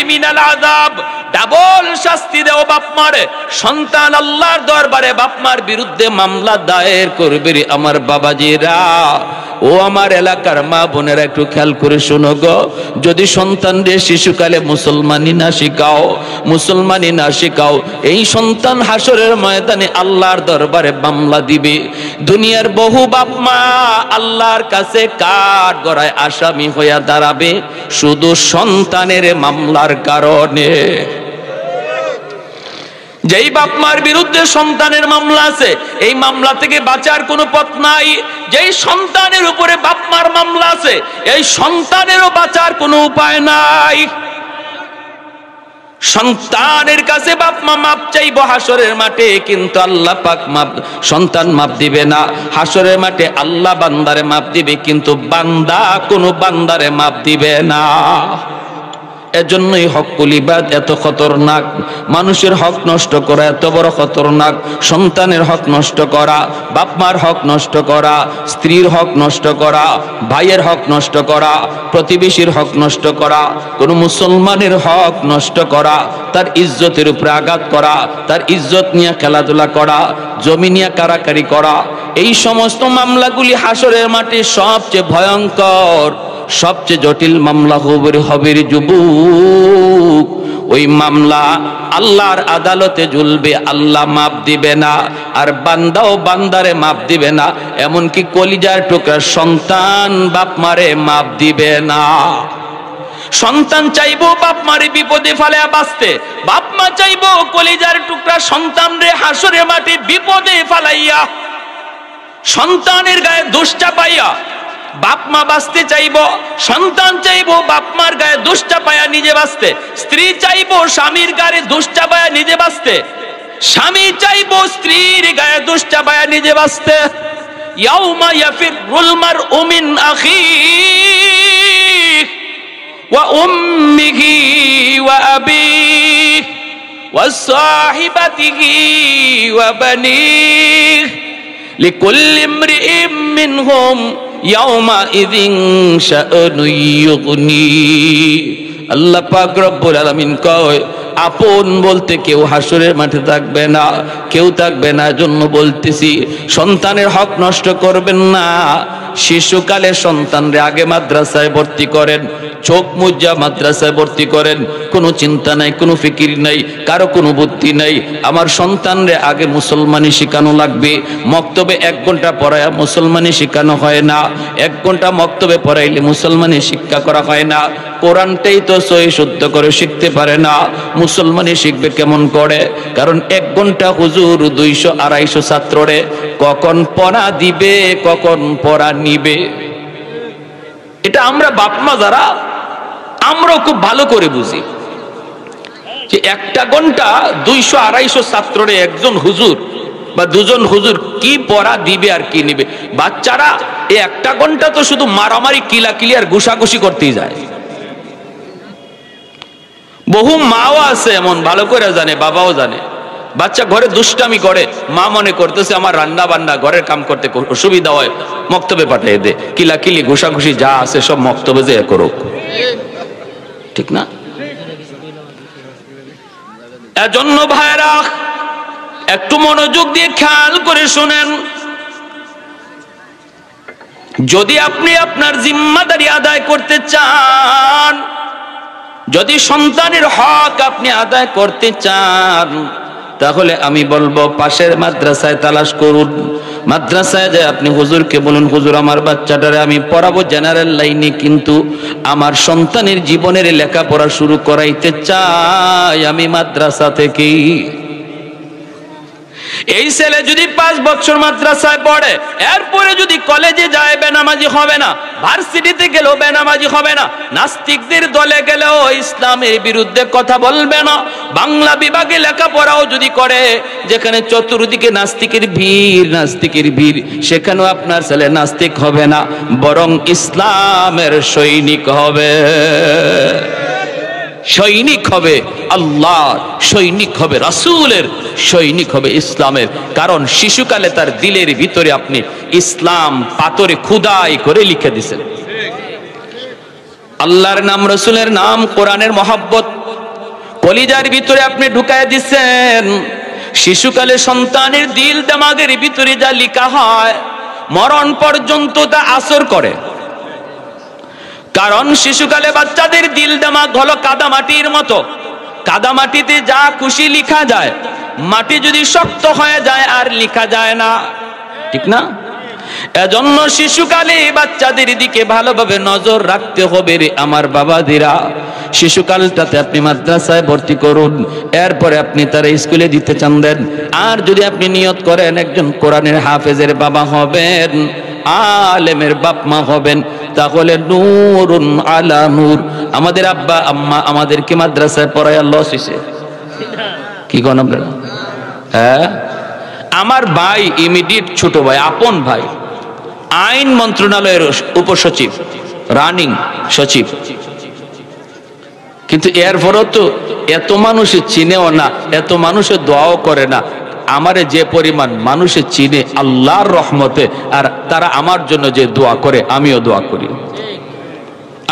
মিনাল আযাব, ডাবল শাস্তি দাও বাপ মারে। সন্তান আল্লাহর দরবারে বাপ মার বিরুদ্ধে মামলা দায়ের করবে রে আমার বাবাজিরা। ও আমার এলাকার মা বোনেরা, একটু খেয়াল করে শোনো গো। যদি সন্তানদের শিশুকালে মুসলমানি না শিখাও, মুসলমানি না শিখাও, এই সন্তান হাসরের ময়দানে আল্লাহর দরবারে মামলা দিবে। দুনিয়ার বহু বাপ মা আল্লাহর কাছে কাঠ গড়ায় আসামি হইয়া দাঁড়াবে শুধু সন্তানের মামলার কারণে। যেই বাপ মার বিরুদ্ধে সন্তানের মামলা আছে, এই মামলা থেকে বাঁচার কোনো পথ নাই। যেই সন্তানের উপরে বাপ মার মামলা আছে, এই সন্তানেরও বাঁচার কোনো উপায় নাই। সন্তানের কাছে বাপ মা মাপ চাইবো হাসরের মাঠে, কিন্তু আল্লাহ পাক মাপ, সন্তান মাপ দিবে না। হাসরের মাঠে আল্লাহ বান্দারে মাপ দিবে, কিন্তু বান্দা কোনো বান্দারে মাপ দিবে না। এজন্যই হকুল ইবাদ এত খতরনাক। মানুষের হক নষ্ট করা এত বড় খতরনাক। সন্তানের হক নষ্ট করা, বাপ মার হক নষ্ট করা, স্ত্রীর হক নষ্ট করা, ভাইয়ের হক নষ্ট করা, প্রতিবেশীর হক নষ্ট করা, কোন মুসলমানের হক নষ্ট করা, তার ইজ্জতের উপরে আঘাত করা, তার ইজ্জত নিয়ে খেলাধুলা করা, জমি নিয়ে কারাকারি করা, এই সমস্ত মামলাগুলি হাসরের মাঠে সবচেয়ে ভয়ঙ্কর, সবচেয়ে জটিল মামলা হবে যুবক। ওই মামলা আল্লাহর আদালতে ঝুলবে, আল্লাহ মাপ দিবে না, আর বান্দাও বান্দারে মাপ দিবে না, এমনকি কলিজার টুকরা সন্তান বাপ মারে মাপ দিবে না। সন্তান চাইবো বাপ মারে বিপদে ফেলে বাঁচতে, বাপ মা চাইবো কলিজার টুকরা সন্তান রে হাসরে মাটি বিপদে ফেলাইয়া, সন্তানের গায়ে দোষ চাপাইয়া বাপ মা বাঁচতে চাইবো, সন্তান চাইবো বাপ মার গায়ে দোষ চাপায়া নিজে বাঁচতে, স্ত্রী চাইবো স্বামীর গায়ে দোষ চাপায়া নিজে বাঁচতে, স্বামী চাইবো স্ত্রীর গায়ে দোষ চাপায়া নিজে বাঁচতে। ইয়াউমা ইয়াফিরুল মারউ মিন আখিহি ওয়া উম্মিহি ওয়া আবিহি ওয়া সাহিবাতিহি ওয়া বানিহি লিকুল্লি ইমরিইম মিনহুম ইয়াউমা ইযিন শাআনুন ইউগনি। আল্লাহ পাক রব্বুল আলামিন কয়, আপন বলতে কেউ হাসরের মাঠে থাকবে না, কেউ থাকবে না। জন্য বলতেছি, সন্তানের হক নষ্ট করবেন না। শিশুকালে সন্তানরে আগে মাদ্রাসায় ভর্তি করেন, চোখ মুজ্জা মাদ্রাসায় ভর্তি করেন, কোনো চিন্তা নাই, কোনো ফিকির নাই, কারো কোনো বুদ্ধি নাই। আমার সন্তানরে আগে মুসলমানি শেখানো লাগবে। মক্তবে 1 ঘন্টা পড়ায় মুসলমানি শেখানো হয় না, 1 ঘন্টা মক্তবে পড়াইলে মুসলমানি শিক্ষা করা হয় না। কোরআনটাই তো সহি শুদ্ধ করে শিখতে পারে না, মুসলমানি শিখবে কেমন করে? কারণ 1 ঘন্টা হুজুর 200-250 ছাত্ররে কখন পড়া দিবে, কখন পড়া নিবে, এটা আমরা বাপমা যারা আমরাও খুব ভালো করে বুঝি যে 1 ঘন্টা 200-250 ছাত্ররে একজন হুজুর বা 2জন হুজুর কি পড়া দিবে আর কি নিবে। বাচ্চারা এই 1 ঘন্টা তো শুধু মারামারি, কিলাকিলি আর ঘুষাঘুষি করতেই যায়। বহু মাও আছে এমন, ভালো করে জানে, বাবাও জানে, বাচ্চা ঘরে দুষ্টামি করে, মা মনে করতেছে আমার রান্না বান্না ঘরের কাম করতে অসুবিধা হয়, মক্তবে পাঠিয়ে দে, কিলাকিলি ঘুষাঘুষি যা আছে সব মক্তবে যে করুক, ঠিক না? এজন্য ভাইরা একটু মনোযোগ দিয়ে খেয়াল করে শুনেন, যদি আপনি আপনার জিম্মাদারি আদায় করতে চান, যদি সন্তানের হক আপনি আদায় করতে চান, তাহলে আমি বলবো পাশের মাদ্রাসায় তালাশ করুন। মাদ্রাসায় যায় আপনি হুজুরকে বলুন, হুজুর আমার বাচ্চাটারে আমি পড়াবো জেনারেল লাইনে, কিন্তু আমার সন্তানের জীবনের লেখাপড়া শুরু করাইতে চাই আমি মাদ্রাসা থেকেই। এই ছেলে যদি 5 বছর মাদ্রাসায় পড়ে, এরপরে যদি কলেজে যায় বেনামাজি হবে না, ভার্সিটিতে গেলেও বেনামাজি হবে না, নাস্তিকদের দলে গেলেও ইসলামের বিরুদ্ধে কথা বলবে না, বাংলা বিভাগে লেখাপড়াও যদি করে, যেখানে চতুর্দিকে নাস্তিকের ভিড়, সেখানেও আপনার ছেলে নাস্তিক হবে না, বরং ইসলামের সৈনিক হবে, সৈনিক হবে আল্লাহর, সৈনিক হবে রাসূলের, সৈনিক হবে ইসলামের। কারণ শিশুকালে তার দিলের ভিতরে আপনি ইসলাম পাথরে খোদাই করে লিখে দিয়েছেন। আল্লাহর নাম, রাসূলের নাম, কোরআনের মহব্বত কলিজার ভিতরে আপনি ঢুকায় দিচ্ছেন। শিশুকালে সন্তানের দিল দিমাগের ভিতরে যা লেখা হয়, মরণ পর্যন্ত তা আসর করে। কারণ শিশুকালে বাচ্চাদের দিল দিমাগ হলো কাদামাটির মতো, কাদামাটিতে যা খুশি লেখা যায়, মাটি যদি শক্ত হয়ে যায় আর লেখা যায় না, ঠিক না? এজন্য শিশুকালে বাচ্চাদের দিকে ভালোভাবে নজর রাখতে হবে রে আমার বাবাদিরা। শিশুকালটাতে আপনি মাদ্রাসায় ভর্তি করুন, এরপরে আপনি তারা স্কুলে দিতে চান দেন। আর যদি আপনি নিয়ত করেন একজন কোরআনের হাফেজের বাবা হবেন, আলেমের বাপ মা হবেন, তাহলে নূরুন আলা নূর। আমাদের আব্বা আম্মা আমাদেরকে মাদ্রাসায় পড়ায় লস হইছে, কি কোন আপনারা? হ্যাঁ, আমার ভাই ইমিডিয়েট ছোট ভাই, আপন ভাই, আইন মন্ত্রণালয়ের উপসচিব, রানিং সচিব, কিন্তু এরপরও তো এত মানুষে চিনেও না, এত মানুষের দোয়াও করে না। আমারে যে পরিমাণ মানুষে চিনে আল্লাহর রহমতে, আর তারা আমার জন্য যে দোয়া করে আমিও দোয়া করি।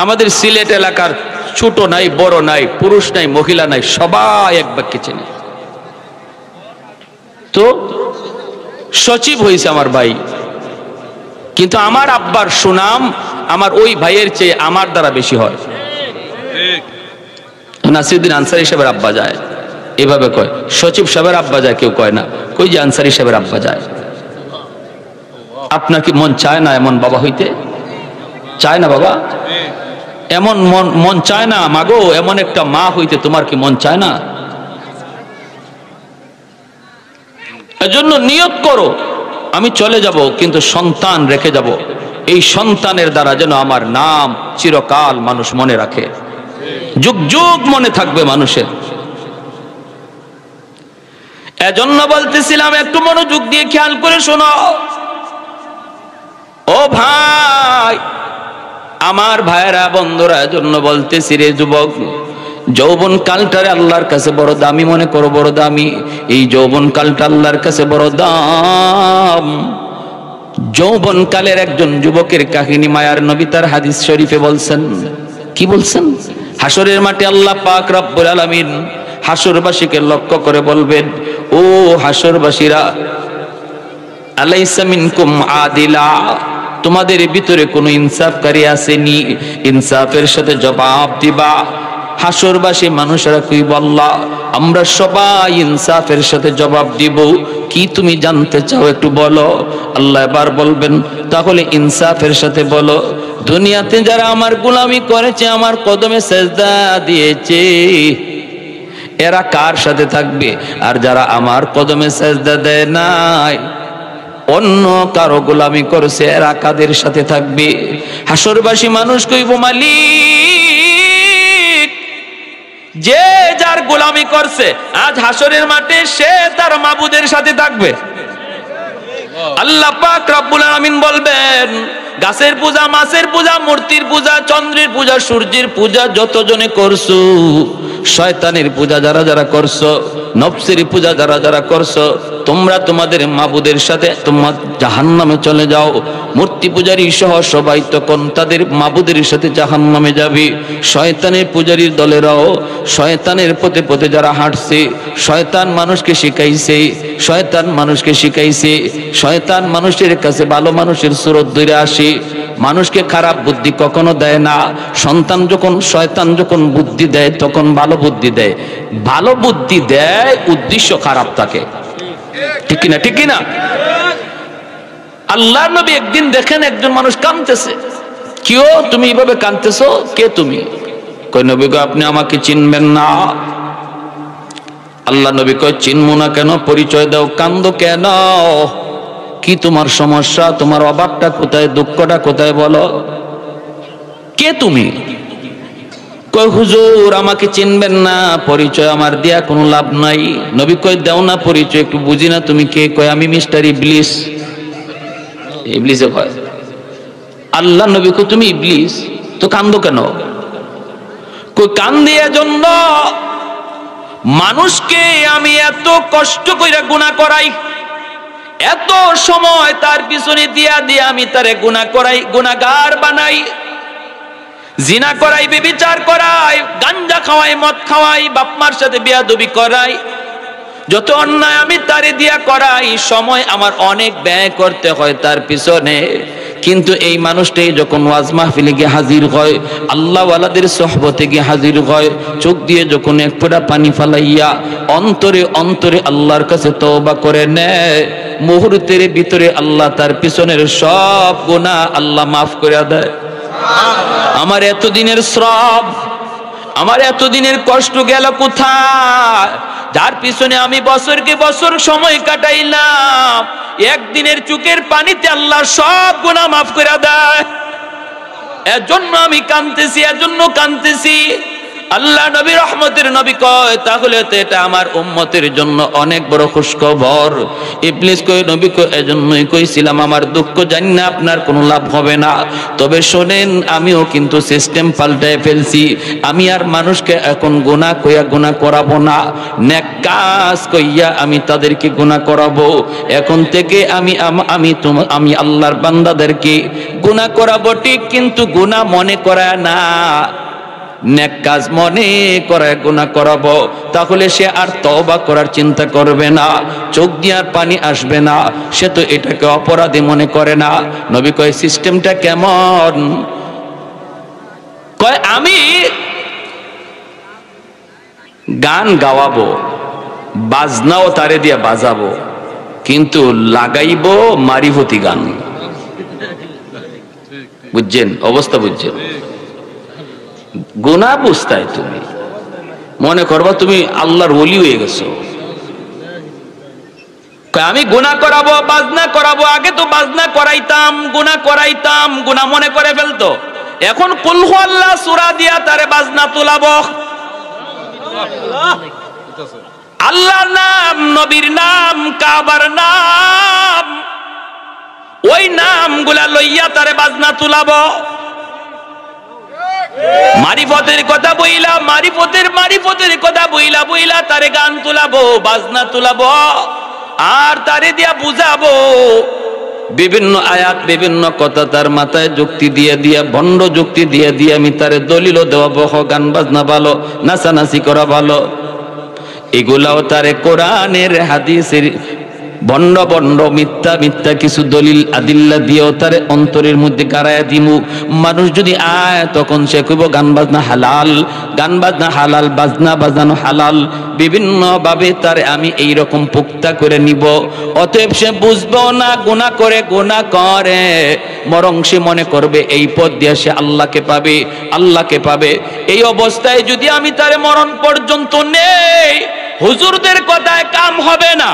আমাদের সিলেট এলাকার ছোট নাই, বড় নাই, পুরুষ নাই, মহিলা নাই, সবাই এক বাক্যে চেনে। তো সচিব হয়েছে আমার ভাই, কিন্তু আমার আব্বার সুনাম আমার ওই ভাইয়ের চেয়ে আমার দ্বারা বেশি হয়। নাসিরউদ্দিন আনসারী সাহেবের আব্বা যায়, এভাবে কয়। সচিব সাহেবের আব্বা যায়, কেউ কয় না, কই যে আনসারী সাহেবের আব্বা যায়। আপনার কি মন চায় না এমন বাবা হইতে? চায় না বাবা? এমন মন চায় না মাগো, এমন একটা মা হইতে তোমার কি মন চায় না? এজন্য নিয়ত করো, আমি চলে যাব কিন্তু সন্তান রেখে যাব। এই সন্তানের দ্বারা যেন আমার নাম চিরকাল মানুষ মনে রাখে, যুগ যুগ মনে থাকবে মানুষের। এজন্য বলতেছিলাম একটু মনোযোগ দিয়ে খেয়াল করে শোনো। নাই। আমার ভাইয়েরা বন্ধুরা জন্য বলতেছি রে যুবক, যৌবন কালটারে আল্লাহর কাছে বড় দামি মনে করো, বড় দামি। এই যৌবন কালটা আল্লাহর কাছে বড় দাম। যৌবন কালের একজন যুবকের কাহিনী মায়ার নবী তার হাদিস শরীফে বলছেন। কি বলছেন? হাসরের মাঠে আল্লাহ পাক রব্বুল আলামিন হাসরবাসীকে লক্ষ্য করে বলবেন, ও হাসরবাসীরা, আলাইসা মিনকুম আদিলা, তোমাদের ভিতরে কোনো ইনসাফকারী আসেনি? ইনসাফের সাথে জবাব দিবা। হাসরবাসী মানুষেরা কইব, আল্লাহ আমরা সবাই ইনসাফের সাথে জবাব দিব, কি তুমি জানতে চাও একটু বলো। আল্লাহ এবার বলবেন, তাহলে ইনসাফের সাথে বলো, দুনিয়াতে যারা আমার গোলামি করেছে, আমার কদমে সেজদা দিয়েছে, এরা কার সাথে থাকবে? আর যারা আমার কদমে সেজদা দেয় নাই, অন্য কারো গোলামি করছে, এরা কাদের সাথে থাকবে? হাসরবাসী মানুষ কইব, মালিক, যে যার গোলামি করছে আজ হাসরের মাঠে সে তার মাবুদের সাথে থাকবে। আল্লাহ পাক রব্বুল আলামিন বলবেন, গাছের পূজা, মাছের পূজা, মূর্তির পূজা, চন্দ্রের পূজা, সূর্যের পূজা যতজনে করছো, শয়তানের পূজা যারা যারা করছো, নফসের পূজা যারা যারা করছো, তোমরা তোমাদের মাবুদের সাথে তোমার জাহান্নামে চলে যাও। মূর্তি পূজারী সহ সবাই তখন তাদের মাবুদের সাথে জাহান্নামে যাবে। শয়তানের পূজারীর দলেরাও শয়তানের পথে পথে যারা হাঁটছে, শয়তান মানুষকে শিখাইছে, শয়তান মানুষকে শিখাইছে, শয়তান মানুষের কাছে ভালো মানুষের সুরত ধরে আসে, মানুষকে খারাপ বুদ্ধি কখনো দেয় না। সন্তান যখন, শয়তান যখন বুদ্ধি দেয় তখন ভালো বুদ্ধি দেয়, ভালো বুদ্ধি দেয় উদ্দেশ্য খারাপ থাকে, ঠিক কিনা? ঠিক কিনা? আল্লাহর নবী একদিন দেখেন একজন মানুষ কাঁদতেছে। কেউ তুমি এইভাবে কাঁদতেছো, কে তুমি? কই নবী গো, আপনি আমাকে চিনবেন না। আল্লাহ নবী কয়, চিনবো না কেন? পরিচয় দাও। কান্দো কেন? কি তোমার সমস্যা? তোমার অভাবটা কোথায়? দুঃখটা কোথায় বলো? কে তুমি? কয় হুজুর আমাকে চিনবেন না, পরিচয় আমার দেয়া কোনো লাভ নাই। নবী কয়, দাও না পরিচয়, একটু বুঝি না তুমি কে। কয়, আমি মিস্টার ইবলিস। ইবলিসে কয়, আল্লাহ নবী কয়, তুমি ইবলিস? তো কান্দো কেন? কই, কান্দি এজন্য, মানুষকে আমি এত কষ্ট কইরা গুনাহ করাই, এত সময় তার পিছনে দিয়া দিয়া আমি তারে গুনাহ করাই, গুনাহগার বানাই, জিনা করাই, ব্যভিচার করাই, গাঞ্জা খাওয়াই, মদ খাওয়াই, বাপ মার সাথে বিয়াদবি করাই, যত অন্যায় আমি তারে দিয়া করাই, সময় আমার অনেক ব্যয় করতে হয় তার পিছনে। কিন্তু এই মানুষটাই যখন ওয়াজ মাহফিলে গিয়ে হাজির হয়, আল্লাহ ওয়ালাদের সোহবতে গিয়ে হাজির হয়, চোখ দিয়ে যখন এক ফোঁটা পানি ফালাইয়া অন্তরে অন্তরে আল্লাহর কাছে তওবা করে নেয়, মুহূর্তের ভিতরে আল্লাহ তার পিছনের সব গুনাহ আল্লাহ মাফ করে দেয়। আমার এতদিনের শ্রম, আমার এতদিনের কষ্ট গেল কোথায়? যার পিছনে আমি বছরকে বছর সময় কাটাইলাম, একদিনের চোখের পানিতে আল্লাহ সব গুনাহ মাফ করে দেয়। এজন্য আমি কাঁদতেছি, এজন্য কাঁদতেছি। আল্লাহ নবী রহমতের নবী কয়, তাহলে তো এটা আমার উম্মতের জন্য অনেক বড় খুশখবর। ইবলিস কয়, নবী কয়, এজন্যই কইছিলাম আমার দুঃখ জানি না আপনার কোনো লাভ হবে না। তবে শোনেন, আমিও কিন্তু সিস্টেম পাল্টায় ফেলছি। আমি আর মানুষকে এখন গুনাহ কইয়া গুনাহ করাবো না, নেক কাজ কইয়া আমি তাদেরকে গুনাহ করাবো। এখন থেকে আমি আল্লাহর বান্দাদেরকে গুনাহ করাবো ঠিক, কিন্তু গুনাহ মনে করায় না, নেক কাজ মনে করে গুনাহ করাবো। তাহলে সে আর তওবা করার চিন্তা করবে না, চোখ দিয়ে আর পানি আসবে না, সে তো এটাকে অপরাধী মনে করে না। নবী কয়, সিস্টেমটা কেমন? কয়, আমি গান গাওয়াবো, বাজনাও তারে দিয়ে বাজাবো, কিন্তু লাগাইবো মারিফতি গান। বুঝছেন অবস্থা? বুঝছেন? গুনাহ বুঝতাই তুমি মনে করবা তুমি আল্লাহর ওলি হয়ে গেছো। আমি গুনাহ করাবো, বাজনা করাবো। আগে তো বাজনা করাইতাম, গুনাহ করাইতাম, গুনাহ মনে করে ফেলতো। এখন কুল হু আল্লাহ সূরা দিয়া তারে বাজনা তোলাবো। আল্লাহর নাম, নবীর নাম, কাবার নাম, ওই নামগুলা লইয়া তারে বাজনা তুলাব, মারিফতের কথা বইলা মারিফতের কথা বইলা বইলা তারে গান তুলাবো, বাজনা তুলাবো, আর তারে দিয়া বুঝাবো বিভিন্ন আয়াত, বিভিন্ন কথা তার মাথায় যুক্তি দিয়ে দিয়া, ভণ্ড যুক্তি দিয়ে দিয়ে আমি তারে দলিল দেওয়াবো, গান বাজনা ভালো, নাচানাচি করা ভালো। এগুলাও তারে কোরআনের হাদিসের ভণ্ড ভণ্ড মিথ্যা মিথ্যা কিছু দলিল আদিল্লা দিয়েও তারে অন্তরের মধ্যে গাড়াইয়া দিমু। মানুষ যদি আয় তখন সে কইব গান বাজনা হালাল, গান বাজনা হালাল, বাজনা বাজানো হালাল। বিভিন্ন ভাবে তারে আমি এইরকম পুক্তা করে নিব। অতএব সে বুঝবো না গুনাহ করে, বরং সে মনে করবে এই পথ দিয়ে সে আল্লাহকে পাবে। এই অবস্থায় যদি আমি তারে মরণ পর্যন্ত নেই, হুজুরদের কথায় কাম হবে না,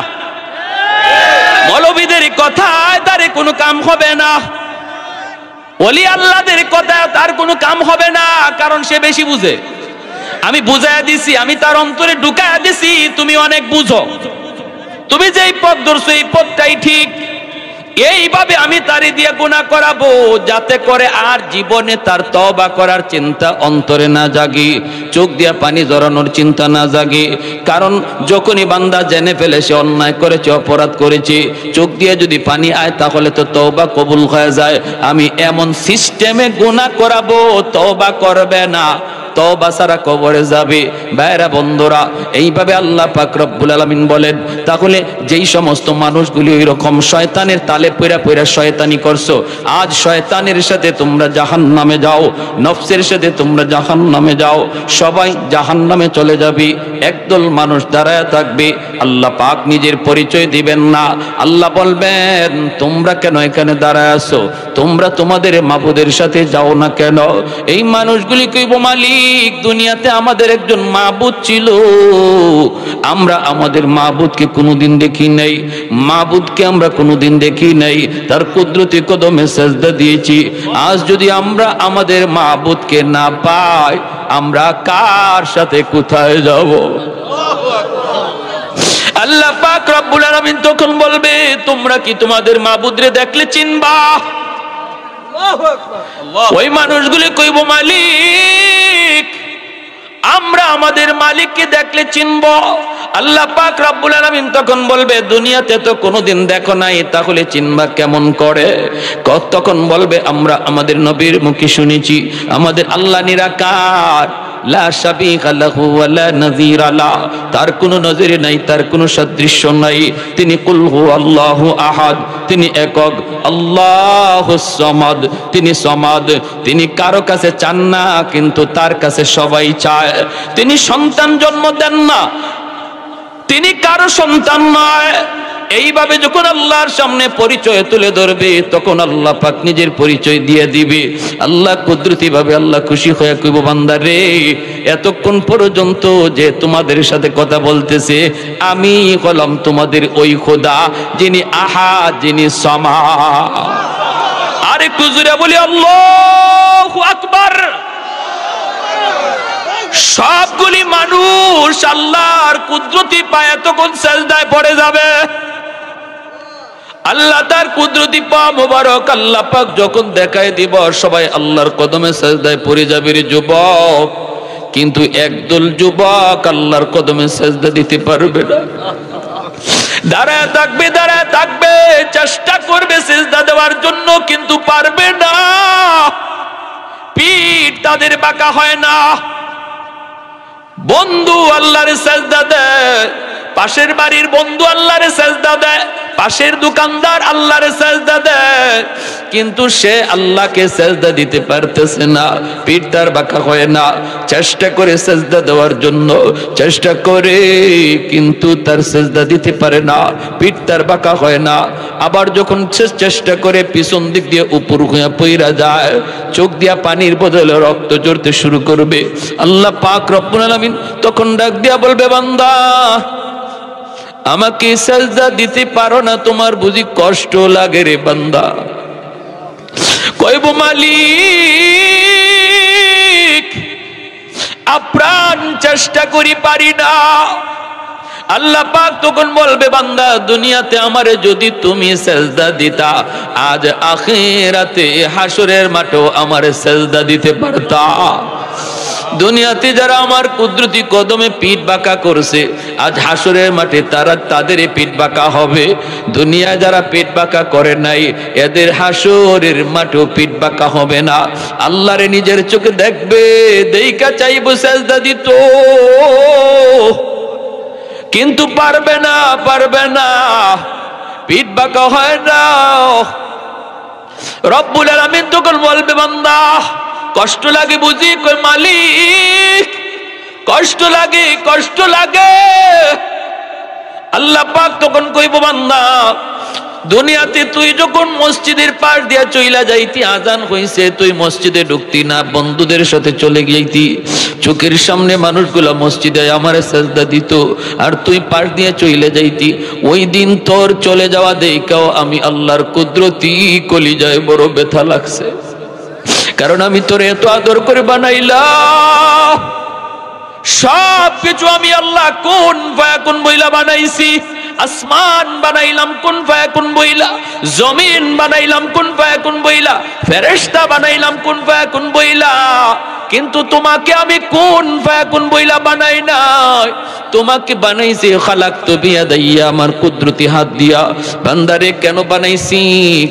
মৌলবীদের কথায় তারে কোনো কাম হবে না, ওলি আল্লাহদের কথায় তার কোনো কাম হবে না, কারণ সে বেশি বুঝে। আমি বুঝাইয়া দিছি, আমি তার অন্তরে ঢুকাইয়া দিছি, তুমি অনেক বুঝো, তুমি যেই পথ ধরছো এই পথটাই ঠিক। এইভাবে আমি তারে দিয়ে গুনাহ করাবো, যাতে করে আর জীবনে তার তওবা করার চিন্তা অন্তরে না জাগে, চোখ দিয়া পানি জড়ানোর চিন্তা না জাগে। কারণ যখনই বান্দা জেনে ফেলে সে অন্যায় করেছে, অপরাধ করেছে, চোখ দিয়ে যদি পানি আয় তাহলে তো তওবা কবুল হয়ে যায়। আমি এমন সিস্টেমে গুনাহ করাবো, তওবা করবে না, তওবা ছাড়া কবরে যাবে। ভাইরা বন্ধুরা, এইভাবে আল্লাহ পাক রব্বুল আলামিন বলেন, তাহলে যেই সমস্ত মানুষগুলি ওইরকম শয়তানের তালে পইরা শয়তানি করছো, আজ শয়তানের সাথে তোমরা জাহান্নামে যাও, নফসের সাথে তোমরা জাহান্নামে যাও, সবাই জাহান্নামে চলে যাবে। একদল মানুষ দাঁড়ায় থাকবে, আল্লাহ পাক নিজের পরিচয় দিবেন না। আল্লাহ বলবেন, তোমরা কেন এখানে দাঁড়ায় আছো? তোমরা তোমাদের মাবুদের সাথে যাও না কেন? এই মানুষগুলি কইব, মালিক, দুনিয়াতে আমাদের একজন মাবুদ ছিল, আমরা আমাদের মাবুদকে কোনোদিন দেখি নাই, মাবুদকে আমরা কোনোদিন দেখি নাই, তার কুদরতি কদমে সেজদা দিয়েছি। আজ যদি আমরা আমাদের মাবুদকে না পাই, আমরা কার সাথে কোথায় যাব? আল্লাহ পাক রব্বুল আলামিন তখন বলবে, তোমরা কি তোমাদের মাবুদরে দেখলে চিনবা? ওই মানুষগুলি কইব, মালিক, আমরা আমাদের মালিককে দেখলে চিনব। আল্লাহ পাক রব্বুল আলামিন তখন বলবে, দুনিয়াতে তো কোনোদিন দেখো নাই, তাহলে চিনবা কেমন করে? তখন বলবে, আমরা আমাদের নবীর মুখে শুনেছি, আমাদের আল্লাহ নিরাকার, লা শাবিহা লাহু ওয়া লা নাযীরা লা, তার কোনো নজির নাই, তার কোনো সাদৃশ্য নাই। তিনি কুল হুয়াল্লাহু আহাদ, তিনি একক, আল্লাহুস সামাদ, তিনি সমাদ। তিনি কারো কাছে চান না, কিন্তু তার কাছে সবাই চায়। তিনি সন্তান জন্ম দেন না, তিনি কারো সন্তান নয়। এইভাবে যখন আল্লাহর সামনে পরিচয় তুলে ধরবে, তখন আল্লাহ পাক নিজের পরিচয় দিয়ে দিবে। আল্লাহ কুদরতি ভাবে আল্লাহ খুশি হয়ে কইব, বান্দা রে, এতক্ষণ পর্যন্ত যে তোমাদের সাথে কথা বলতেছে, আমি হলাম তোমাদের ওই খোদা, যিনি আহাদ, যিনি সামাদ। আরে কুজুরা বলি আল্লাহু আকবার। সবগুলি মানুষ আল্লাহর কুদরতি পায়ে তখন সেজদায় পড়ে যাবে। আল্লাহ তার কুদরতি পা মোবারক আল্লাহ পাক যখন দেখায় দিব, সবাই আল্লাহর কদমে সেজদায় পড়ে যাবে রে যুবক। কিন্তু একদল যুবক আল্লাহর কদমে সেজদা দিতে পারবে না, দাঁড়ায় থাকবে, চেষ্টা করবে সেজদা দেওয়ার জন্য, কিন্তু পারবে না, পিঠ তাদের বাঁকা হয় না। বন্ধু আল্লাহর সেজদা দেয়, পাশের বাড়ির বন্ধু আল্লাহর সেজদা দেয়, পাশের দোকানদার আল্লাহর সেজদা দেয়, কিন্তু সে আল্লাহকে সেজদা দিতে পারতেছে না, পিঠ তার বাঁকা হয় না। চেষ্টা করে সেজদা দেওয়ার জন্য চেষ্টা করে, কিন্তু তার সেজদা দিতে পারে না, পিঠ তার বাঁকা হয় না। আবার যখন চেষ্টা করে পিছন দিক দিয়ে উপর হয়ে পইরা যায়, চোখ দিয়া পানির বদলে রক্ত ঝরতে শুরু করবে। আল্লাহ পাক রব্বুল আলামিন তখন ডাক দিয়া বলবে, বান্দা, আমাকে সেজদা দিতে পারো না, তোমার বুঝি কষ্ট লাগে রে বান্দা? কইব, মালিক, আপ্রাণ চেষ্টা করি, পারি না। আল্লাহ পাক তখন বলবে বান্দা দুনিয়াতে আমারে যদি তুমি সেজদা দিতা আজ আখিরাতে হাসরের মাঠেও আমারে সেজদা দিতে পারতা। দুনিয়াতে যারা আমার কুদরতি কদমে পিঠ বাঁকা করছে আজ হাসরের মাঠে তারা তাদের পিঠ বাঁকা হবে। দুনিয়ায় যারা পিঠ বাঁকা করে নাই এদের হাসরের মাঠেও পিঠ বাঁকা হবে না। আল্লাহরে নিজের চোখে দেখবে, দেইকা চাইবো সেজদা দিত কিন্তু পারবে না, পারবে না, পিঠ বাঁকা হয় না। রব্বুল আলামিন তখন বলবে বান্দা কষ্ট লাগে বুঝি? কই মালিক কষ্ট লাগে, কষ্ট লাগে। আল্লাহ পাক তখন কইব বান্দা দুনিয়াতে তুই যখন মসজিদের পাশ দিয়া চইলা যাইতি, আজান হইছে, তুই মসজিদে ঢুকতি না, বন্ধুদের সাথে চলে গিয়েছি, চোখের সামনে মানুষগুলা মসজিদে আমারে সেজদা দিত আর তুই পাশ দিয়ে চইলে যাইতি। ওই দিন তোর চলে যাওয়া দেখাও আমি আল্লাহর কুদরতি কলিজায় বড় ব্যথা লাগছে, কারণ আমি তোরে এত আদর করে বানাইলাম। সব কিছু আমি আল্লাহ কোন ফায়াকুন বইলা বানাইছি। আসমান বানাইলাম কোন ফায়াকুন বইলা, জমিন বানাইলাম কোন ফায়াকুন বইলা, ফেরেশতা বানাইলাম কোন ফায়াকুন বইলা, কিন্তু তোমাকে আমি কোন ফায়াকুন বইলা বানাই নাই। তোমাকে বানাইছি খালাকতু বিয়াদাইয়া, আমার কুদরতি হাত দিয়া। বান্দারে কেন বানাইছি?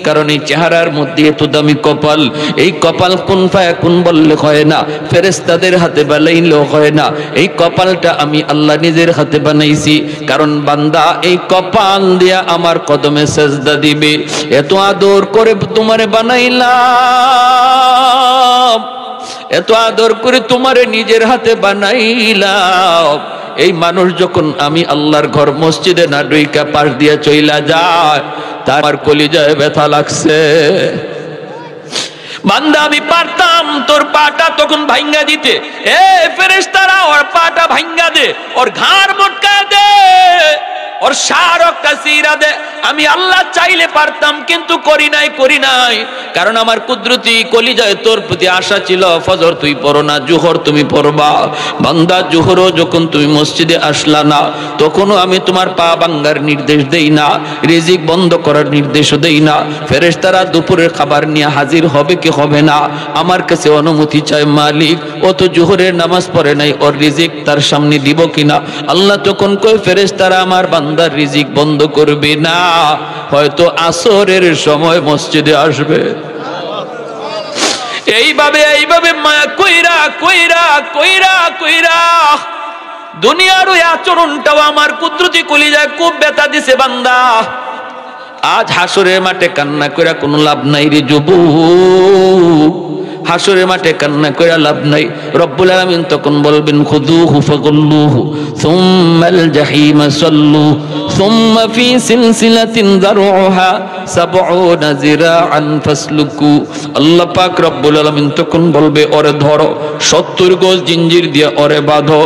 কারণ এই চেহারার মধ্যে এত দামি কপাল, এই কপাল কোন ফায়াকুন বললে হয় না, ফেরেশতাদের হাতে বানাইলেও হয় না। এই কপালটা আমি আল্লাহ নিজের হাতে বানাইছি, কারণ বান্দা এই কপাল দিয়া আমার কদমে সেজদা দিবে। এত আদর করে তোমারে বানাইলাম, এত আদর করে তোমারে নিজের হাতে বানাইলাম। এই মানুষ যখন আমি আল্লাহর ঘর মসজিদে না ঢুইকা পাশ দিয়া চইলা যায়, তার কলিজায় ব্যথা লাগছে। বান্দা আমি পারতাম তোর পাটা তখন ভাঙ্গা দিতে, এ ফেরেশতারা ওর পাটা ভাঙ্গা দে, ওর ঘাড় মটকা দে, ওর শারকটা চিরা দে। আমি আল্লাহ চাইলে পারতাম কিন্তু করি নাই, করি নাই, কারণ আমার কুদরতি কলিজায় তোর প্রতি আশা ছিল ফজর তুই পড়ো না, জোহর তুমি পড়বা। বান্দা জোহরও যখন তুমি মসজিদে আসলা না, তখনও আমি তোমার পা ভাঙ্গার নির্দেশ দেই না, রিজিক বন্ধ করার নির্দেশও দেই না। ফেরেশতারা দুপুরের খাবার নিয়ে হাজির হবে কি হবে না, আমার কাছে অনুমতি চায় মালিক। ও তো জোহরের নামাজ পড়ে নাই, ওর রিজিক তার সামনে দিব কিনা। আল্লাহ তখন কয় ফেরেশতারা আমার বান্দার রিজিক বন্ধ করবে না, হয়তো আসরের সময় মসজিদে আসবে। এইভাবে এইভাবে মায়া কইরা কইরা কইরা কইরা দুনিয়ার ওই আচরণটাও আমার কুদরতি কলিজায় খুব ব্যথা দিছে বান্দা। আজ হাসরের মাঠে কান্না কইরা কোনো লাভ নাই রে যুবক, হাসরের মাঠে কান্না কইরা লাভ নাই। রব্বুল আলামিন তখন বলবেন খুযুহু ফাগুল্লুহু সুম্মাল জাহিমা সাল্লু সুম্মা ফি সিলসিলাতিন যারউহা ৭০ যিরাআন ফাসলুকু। আল্লাহ পাক রব্বুল আলামিন তখন বলবে ওরে ধরো, ৭০ গজ জিঞ্জির দিয়ে ওরে বাঁধো,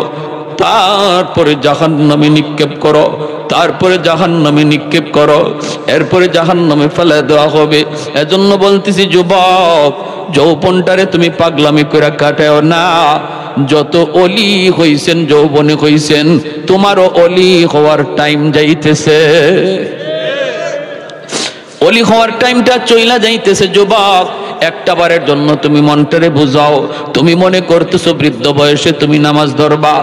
তারপরে জাহান্নামে নিক্ষেপ করো, তারপরে জাহান্নামে নিক্ষেপ করো, এরপরে জাহান্নামে ফেলে দেওয়া হবে। এজন্য বলতেছি যুবক, যৌবনটারে তুমি পাগলামি করে কাটাও না। যত অলি হইছেন যৌবনে হইছেন, তোমারও অলি হওয়ার টাইম যাইতেছে, অলি হওয়ার টাইমটা চইলা যাইতেছে। যুবক, একটা বারের জন্য তুমি মনটারে বুঝাও। তুমি মনে করতেছো বৃদ্ধ বয়সে তুমি নামাজ ধরবা,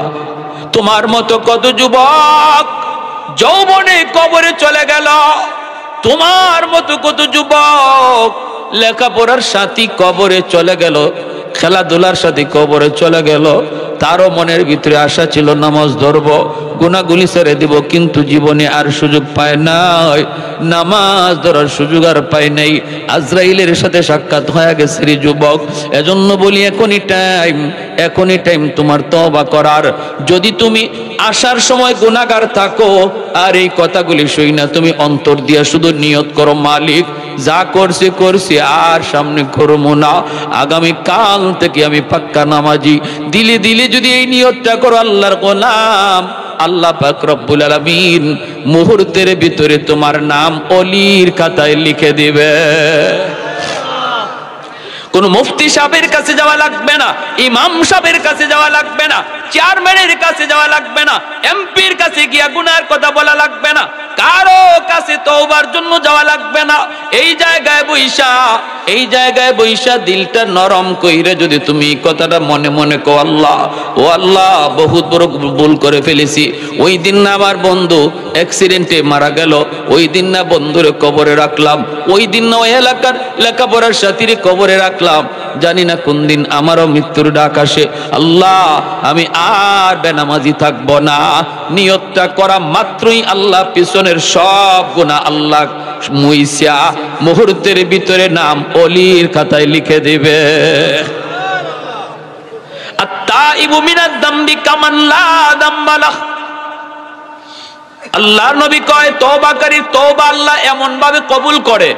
তোমার মতো কত যুবক যৌবনে কবরে চলে গেল, তোমার মতো কত যুবক লেখাপড়ার সাথী কবরে চলে গেল, খেলাধুলার সাথে কবরে চলে গেল। তারও মনের ভিতরে আশা ছিল নামাজ ধরবো, গুনাহগুলি ছেড়ে দিব, কিন্তু জীবনে আর সুযোগ পায় নাই, নামাজ ধরার সুযোগ আর পায় নাই। আজরাইলের সাথে সাক্ষাৎ হয়ে গেছে রে যুবক। এজন্য বলি এখনই টাইম, এখনই টাইম তোমার তওবা করার। যদি তুমি আসার সময় গুনাহগার থাকো আর এই কথাগুলি শুই না, তুমি অন্তর দিয়া শুধু নিয়ত করো মালিক যা করছি করছি আর সামনে করবো না, আগামী কাল থেকে আমি পাক্কা নামাজি। দিলে দিলে যদি এই নিয়তটা করো আল্লাহর গোলাম, আল্লাহ পাক রব্বুল আলামিন মুহূর্তের ভিতরে তোমার নাম অলির খাতায় লিখে দিবে। কোন মুফতি সাহেবের কাছে যাওয়া লাগবে না, ইমাম সাহেবের কাছে যাওয়া লাগবে না, চেয়ারম্যানের কাছে যাওয়া লাগবে না, এমপির কাছে গিয়া গুনার কথা বলা লাগবে না, কারো কাছে তওবার জন্য যাওয়া লাগবে না। এই জায়গায় বইসা দিলটা নরম কইরে যদি তুমি কথাটা মনে মনে কো, আল্লাহ ও আল্লাহ বহুত বড় ভুল করে ফেলেছি, ওই দিন না আমার বন্ধু অ্যাক্সিডেন্টে মারা গেল, ওই দিন না বন্ধুরে কবরে রাখলাম, ওই দিন না ওই এলাকার লেখাপড়ার সাথীরে কবরে রাখলাম, জানি না কোন দিন আমারও মৃত্যুর ডাক আসে, আল্লাহ আমি আর বেনামাজি থাকবো না। নিয়তটা করা মাত্রই আল্লাহ পিছনের সব গুনাহ আল্লাহ মুইসা মুহূর্তের ভিতরে নাম ওলির খাতায় লিখে দিবে। আত-তাইবু মিনাদ যামবি কামান লা যামবা লাহ। আল্লাহর নবী কয় তওবাকারী তওবা আল্লাহ এমন ভাবে কবুল করে,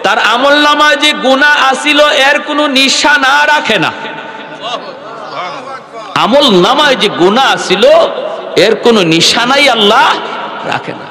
তার আমলনামায় যে গুনাহ আসিল এর কোনো নিশানা রাখে না। আমলনামায় যে গুনাহ আসিল এর কোনো নিশানাই আল্লাহ রাখে না।